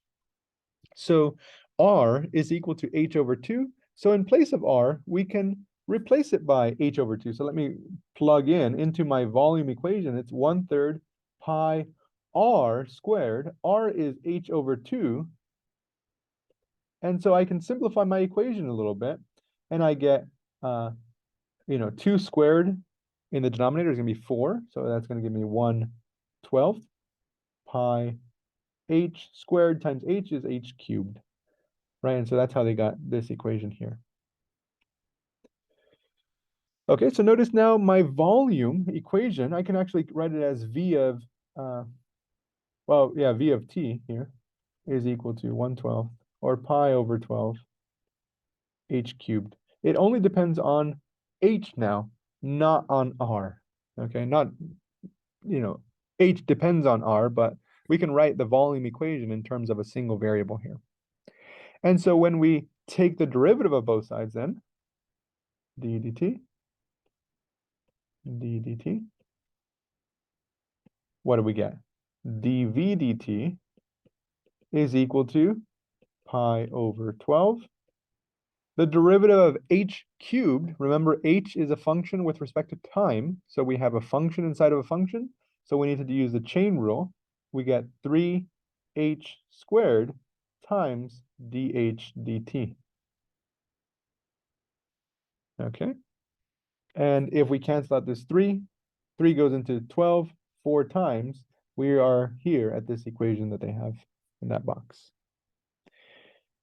So r is equal to h over 2. So in place of r, we can replace it by h over 2. So let me plug in into my volume equation. It's 1/3 pi r squared. R is h over 2. And so I can simplify my equation a little bit, and I get 2 squared in the denominator is going to be 4. So that's going to give me 1/12 pi h squared times h is h cubed, right? And so that's how they got this equation here. Okay, so notice now my volume equation, I can actually write it as V of, V of t here is equal to 1/12 or pi over 12 h cubed. It only depends on h now, not on r. Okay, not, h depends on r, but we can write the volume equation in terms of a single variable here. And so when we take the derivative of both sides, then d dt, what do we get? dV dt is equal to pi over 12. The derivative of h cubed, remember h is a function with respect to time, so we have a function inside of a function, so we need to use the chain rule. We get 3h squared times dh dt. Okay, and if we cancel out this 3 goes into 12 4 times, we are here at this equation that they have in that box.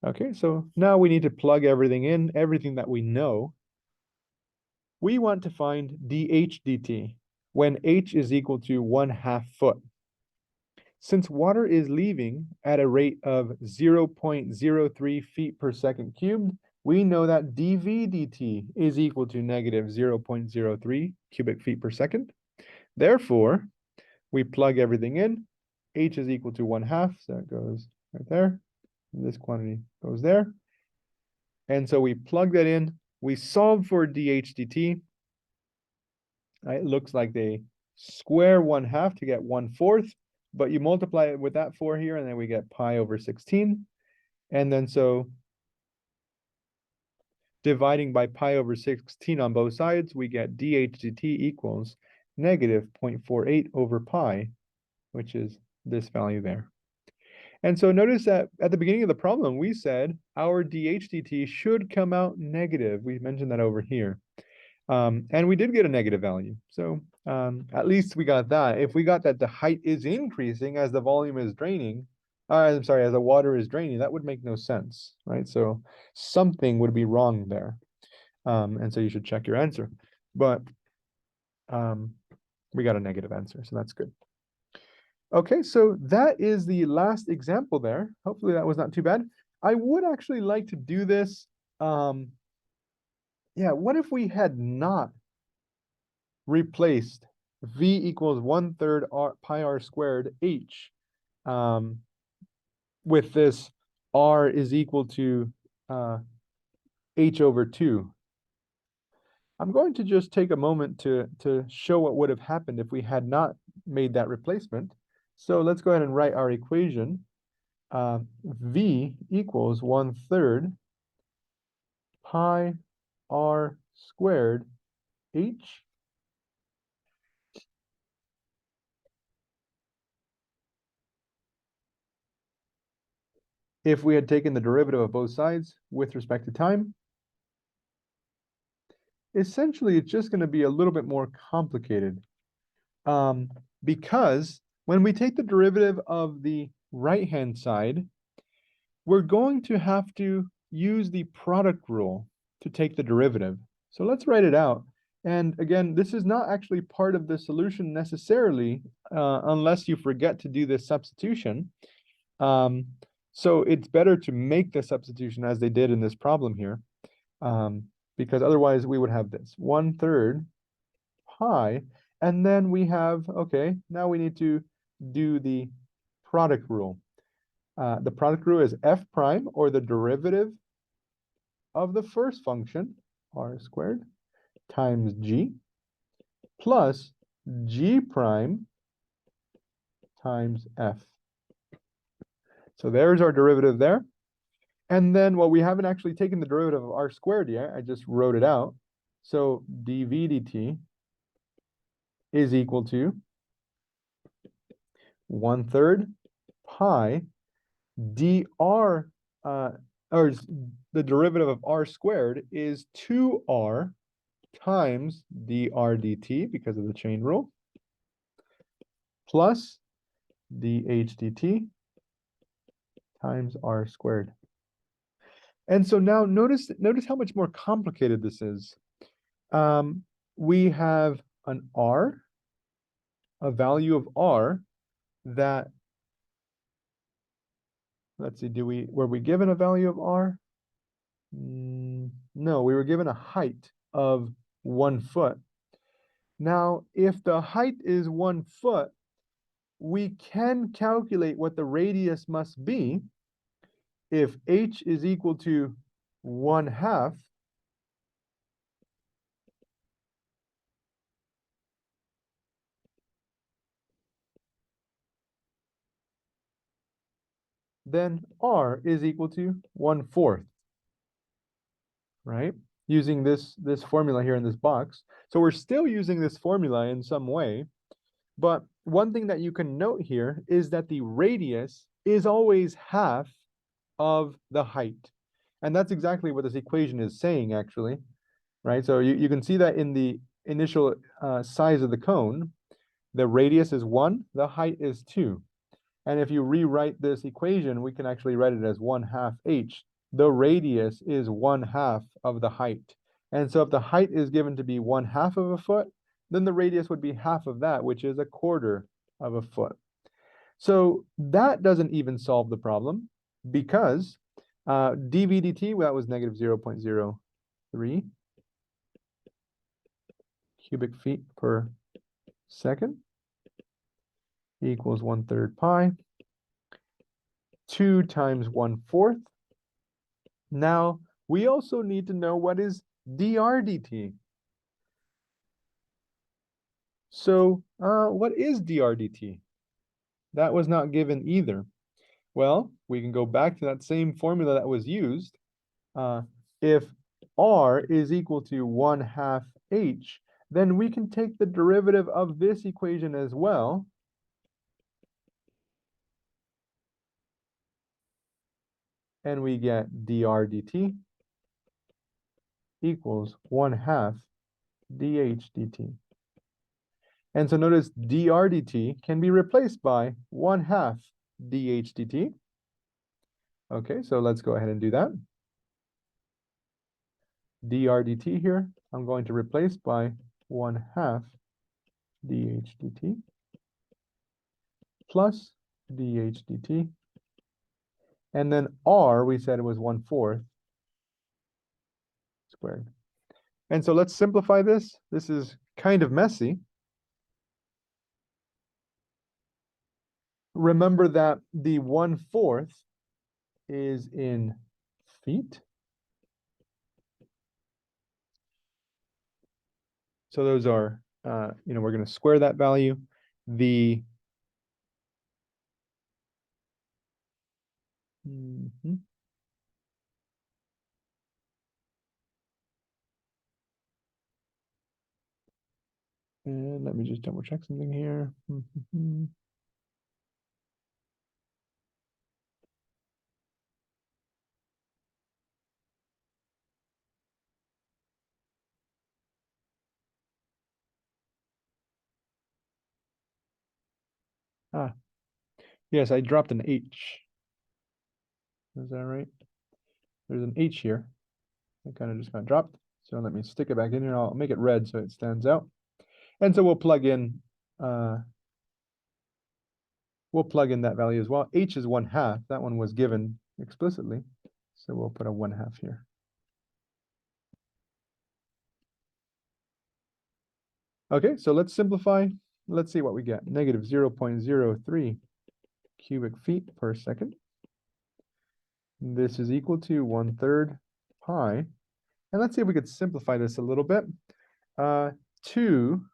Okay, so now we need to plug everything in, everything that we know. We want to find dH dt when h is equal to 1/2 foot. Since water is leaving at a rate of 0.03 feet per second cubed, we know that dV dt is equal to negative 0.03 cubic feet per second. Therefore, we plug everything in. H is equal to 1/2, so it goes right there. This quantity goes there. And so we plug that in. We solve for dH dt. It looks like they square 1/2 to get 1/4, but you multiply it with that 4 here, and then we get pi over 16. And then so dividing by pi over 16 on both sides, we get dH dt equals negative 0.48 over pi, which is this value there. And so notice that at the beginning of the problem, we said our dH dt should come out negative. We mentioned that over here. And we did get a negative value. So at least we got that. If we got that the height is increasing as the volume is draining, I'm sorry, as the water is draining, that would make no sense, right? So something would be wrong there. And so you should check your answer. But we got a negative answer, so that's good. Okay, so that is the last example there. Hopefully that was not too bad. I would actually like to do this. Yeah, what if we had not replaced v equals 1/3 pi r squared h with this r is equal to h over 2. I'm going to just take a moment to show what would have happened if we had not made that replacement. So let's go ahead and write our equation. V equals 1/3 pi r squared h. If we had taken the derivative of both sides with respect to time. Essentially, it's just going to be a little bit more complicated. Because when we take the derivative of the right-hand side, we're going to have to use the product rule to take the derivative. So let's write it out. And again, this is not actually part of the solution necessarily, unless you forget to do this substitution. So it's better to make the substitution as they did in this problem here, because otherwise we would have this 1/3 pi, and then we have, okay, now we need to do the product rule. The product rule is f prime, or the derivative of the first function, r squared, times g, plus g prime times f. So there's our derivative there. And then, well, we haven't actually taken the derivative of r squared yet. I just wrote it out. So dv dt is equal to 1/3 pi dr, or the derivative of r squared is 2r times dr dt because of the chain rule, plus dh dt times r squared. And so now notice how much more complicated this is. We have an r, a value of r that, let's see, were we given a value of r? No, we were given a height of 1 foot. Now, if the height is 1 foot, we can calculate what the radius must be. If h is equal to 1/2, then r is equal to 1/4, right? Using this formula here in this box. So we're still using this formula in some way, but one thing that you can note here is that the radius is always half of the height. And that's exactly what this equation is saying, actually, right? So you can see that in the initial size of the cone, the radius is 1, the height is 2. And if you rewrite this equation, we can actually write it as 1/2 h. The radius is 1/2 of the height. And so if the height is given to be 1/2 of a foot, then the radius would be half of that, which is 1/4 of a foot. So that doesn't even solve the problem, because dv dt, well, that was negative 0.03 cubic feet per second equals 1/3 pi. 2 times 1/4. Now, we also need to know what is dr dt. So what is dr dt? That was not given either. Well, we can go back to that same formula that was used. If r is equal to 1/2 h, then we can take the derivative of this equation as well. And we get dr dt equals 1/2 dh dt. And so notice dr dt can be replaced by 1/2 dh dt. Okay, so let's go ahead and do that. Dr dt here, I'm going to replace by 1/2 dh dt plus dh dt. And then r, we said it was 1/4 squared. And so let's simplify this. This is kind of messy. Remember that the 1/4 is in feet. So those are, we're going to square that value. The And let me just double check something here. Ah, yes, I dropped an H. Is that right? There's an H here. It kind of just got dropped. So let me stick it back in here. I'll make it red so it stands out. And so we'll plug in that value as well. H is 1/2. That one was given explicitly. So we'll put a 1/2 here. Okay, so let's simplify. Let's see what we get. Negative 0.03 cubic feet per second. This is equal to 1/3 pi. And let's see if we could simplify this a little bit. 2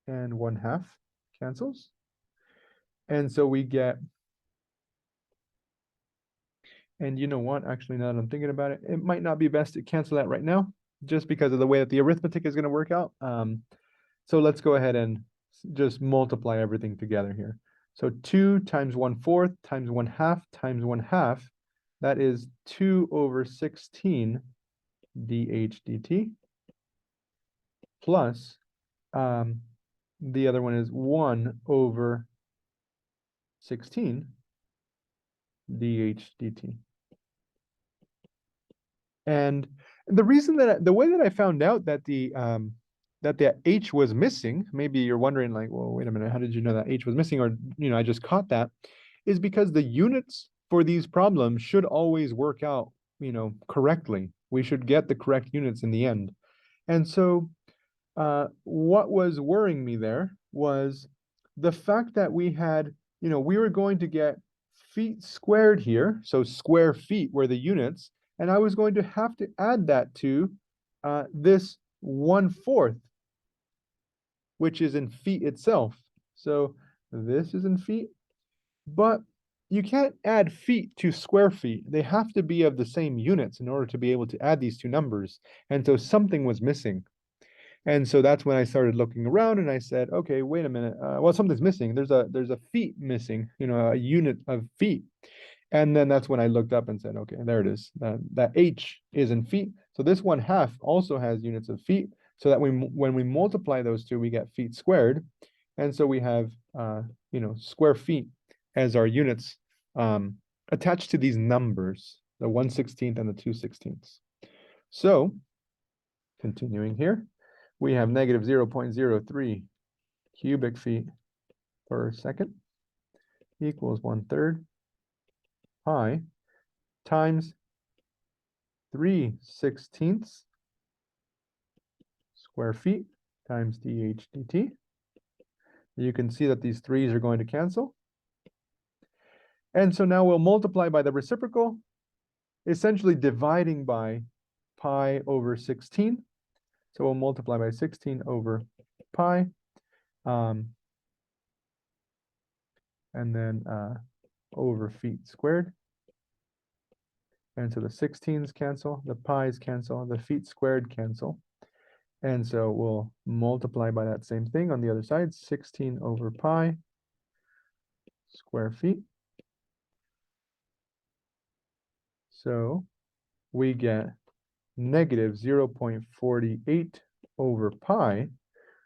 and 1/2 cancels. And so we get, and you know what, actually, now that I'm thinking about it, it might not be best to cancel that right now, just because of the way that the arithmetic is going to work out. So let's go ahead and just multiply everything together here. So 2 times 1/4 times 1/2 times 1/2, that is 2/16 dh dt, plus the other one is 1/16 dh dt. And the reason that the way that I found out that the H was missing, maybe you're wondering like, well, wait a minute, how did you know that H was missing? Or, I just caught that, is because the units for these problems should always work out, correctly. We should get the correct units in the end. And so what was worrying me there was the fact that we had, we were going to get feet squared here, so square feet were the units, and I was going to have to add that to this 1/4, which is in feet itself. So this is in feet, but you can't add feet to square feet. They have to be of the same units in order to be able to add these two numbers. And so something was missing. And so that's when I started looking around and I said, okay, wait a minute. Well, something's missing. There's a feet missing, a unit of feet. And then that's when I looked up and said, okay, there it is. That H is in feet. So this 1/2 also has units of feet. So that when we multiply those two, we get feet squared. And so we have, square feet as our units attached to these numbers, the 1/16 and the 2/16. So continuing here, we have negative 0.03 cubic feet per second equals 1/3 pi times 3/16 square feet times dh dt. You can see that these 3's are going to cancel. And so now we'll multiply by the reciprocal, essentially dividing by pi over 16. So we'll multiply by 16 over pi. And then over feet squared. And so the 16s cancel, the pi's cancel, the feet squared cancel. And so we'll multiply by that same thing on the other side, 16 over pi square feet. So we get negative 0.48 over pi.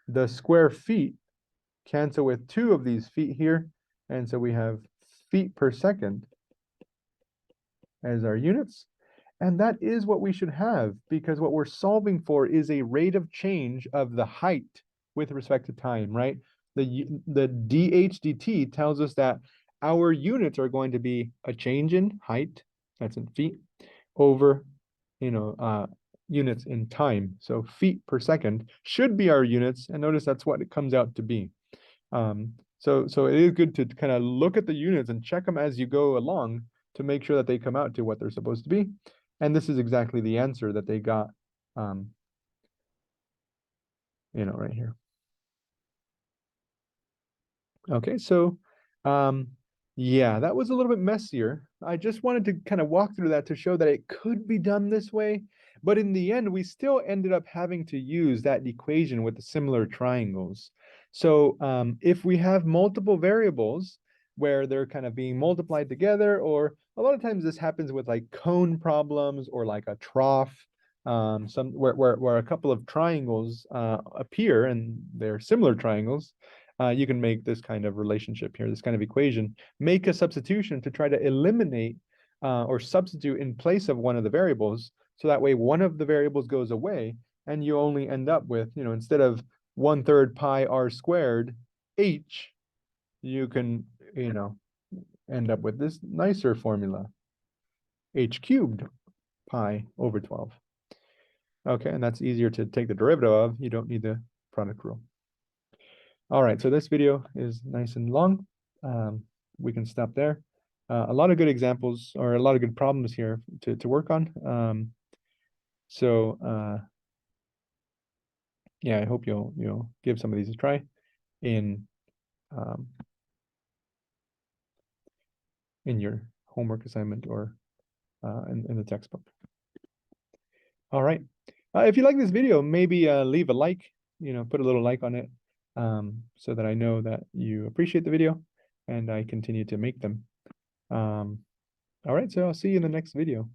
The square feet cancel with 2 of these feet here. And so we have feet per second as our units. And that is what we should have, because what we're solving for is a rate of change of the height with respect to time, right? The dH dt tells us that our units are going to be a change in height, that's in feet, over, units in time. So feet per second should be our units, and notice that's what it comes out to be. So it is good to kind of look at the units and check them as you go along to make sure that they come out to what they're supposed to be. And this is exactly the answer that they got, right here. Okay, so yeah, that was a little bit messier. I just wanted to kind of walk through that to show that it could be done this way, but in the end, we still ended up having to use that equation with the similar triangles. So if we have multiple variables where they're kind of being multiplied together, or a lot of times this happens with like cone problems or like a trough, where a couple of triangles appear and they're similar triangles, you can make this kind of relationship here, this kind of equation, make a substitution to try to eliminate or substitute in place of one of the variables. So that way one of the variables goes away and you only end up with, instead of 1/3 pi r squared h, you can, end up with this nicer formula, h cubed pi over 12. Okay, and that's easier to take the derivative of. You don't need the product rule. All right, so this video is nice and long. We can stop there. A lot of good examples or a lot of good problems here to work on. Yeah, I hope you'll give some of these a try in your homework assignment or in the textbook. All right. If you like this video, maybe leave a like, put a little like on it, so that I know that you appreciate the video and I continue to make them. All right, so I'll see you in the next video.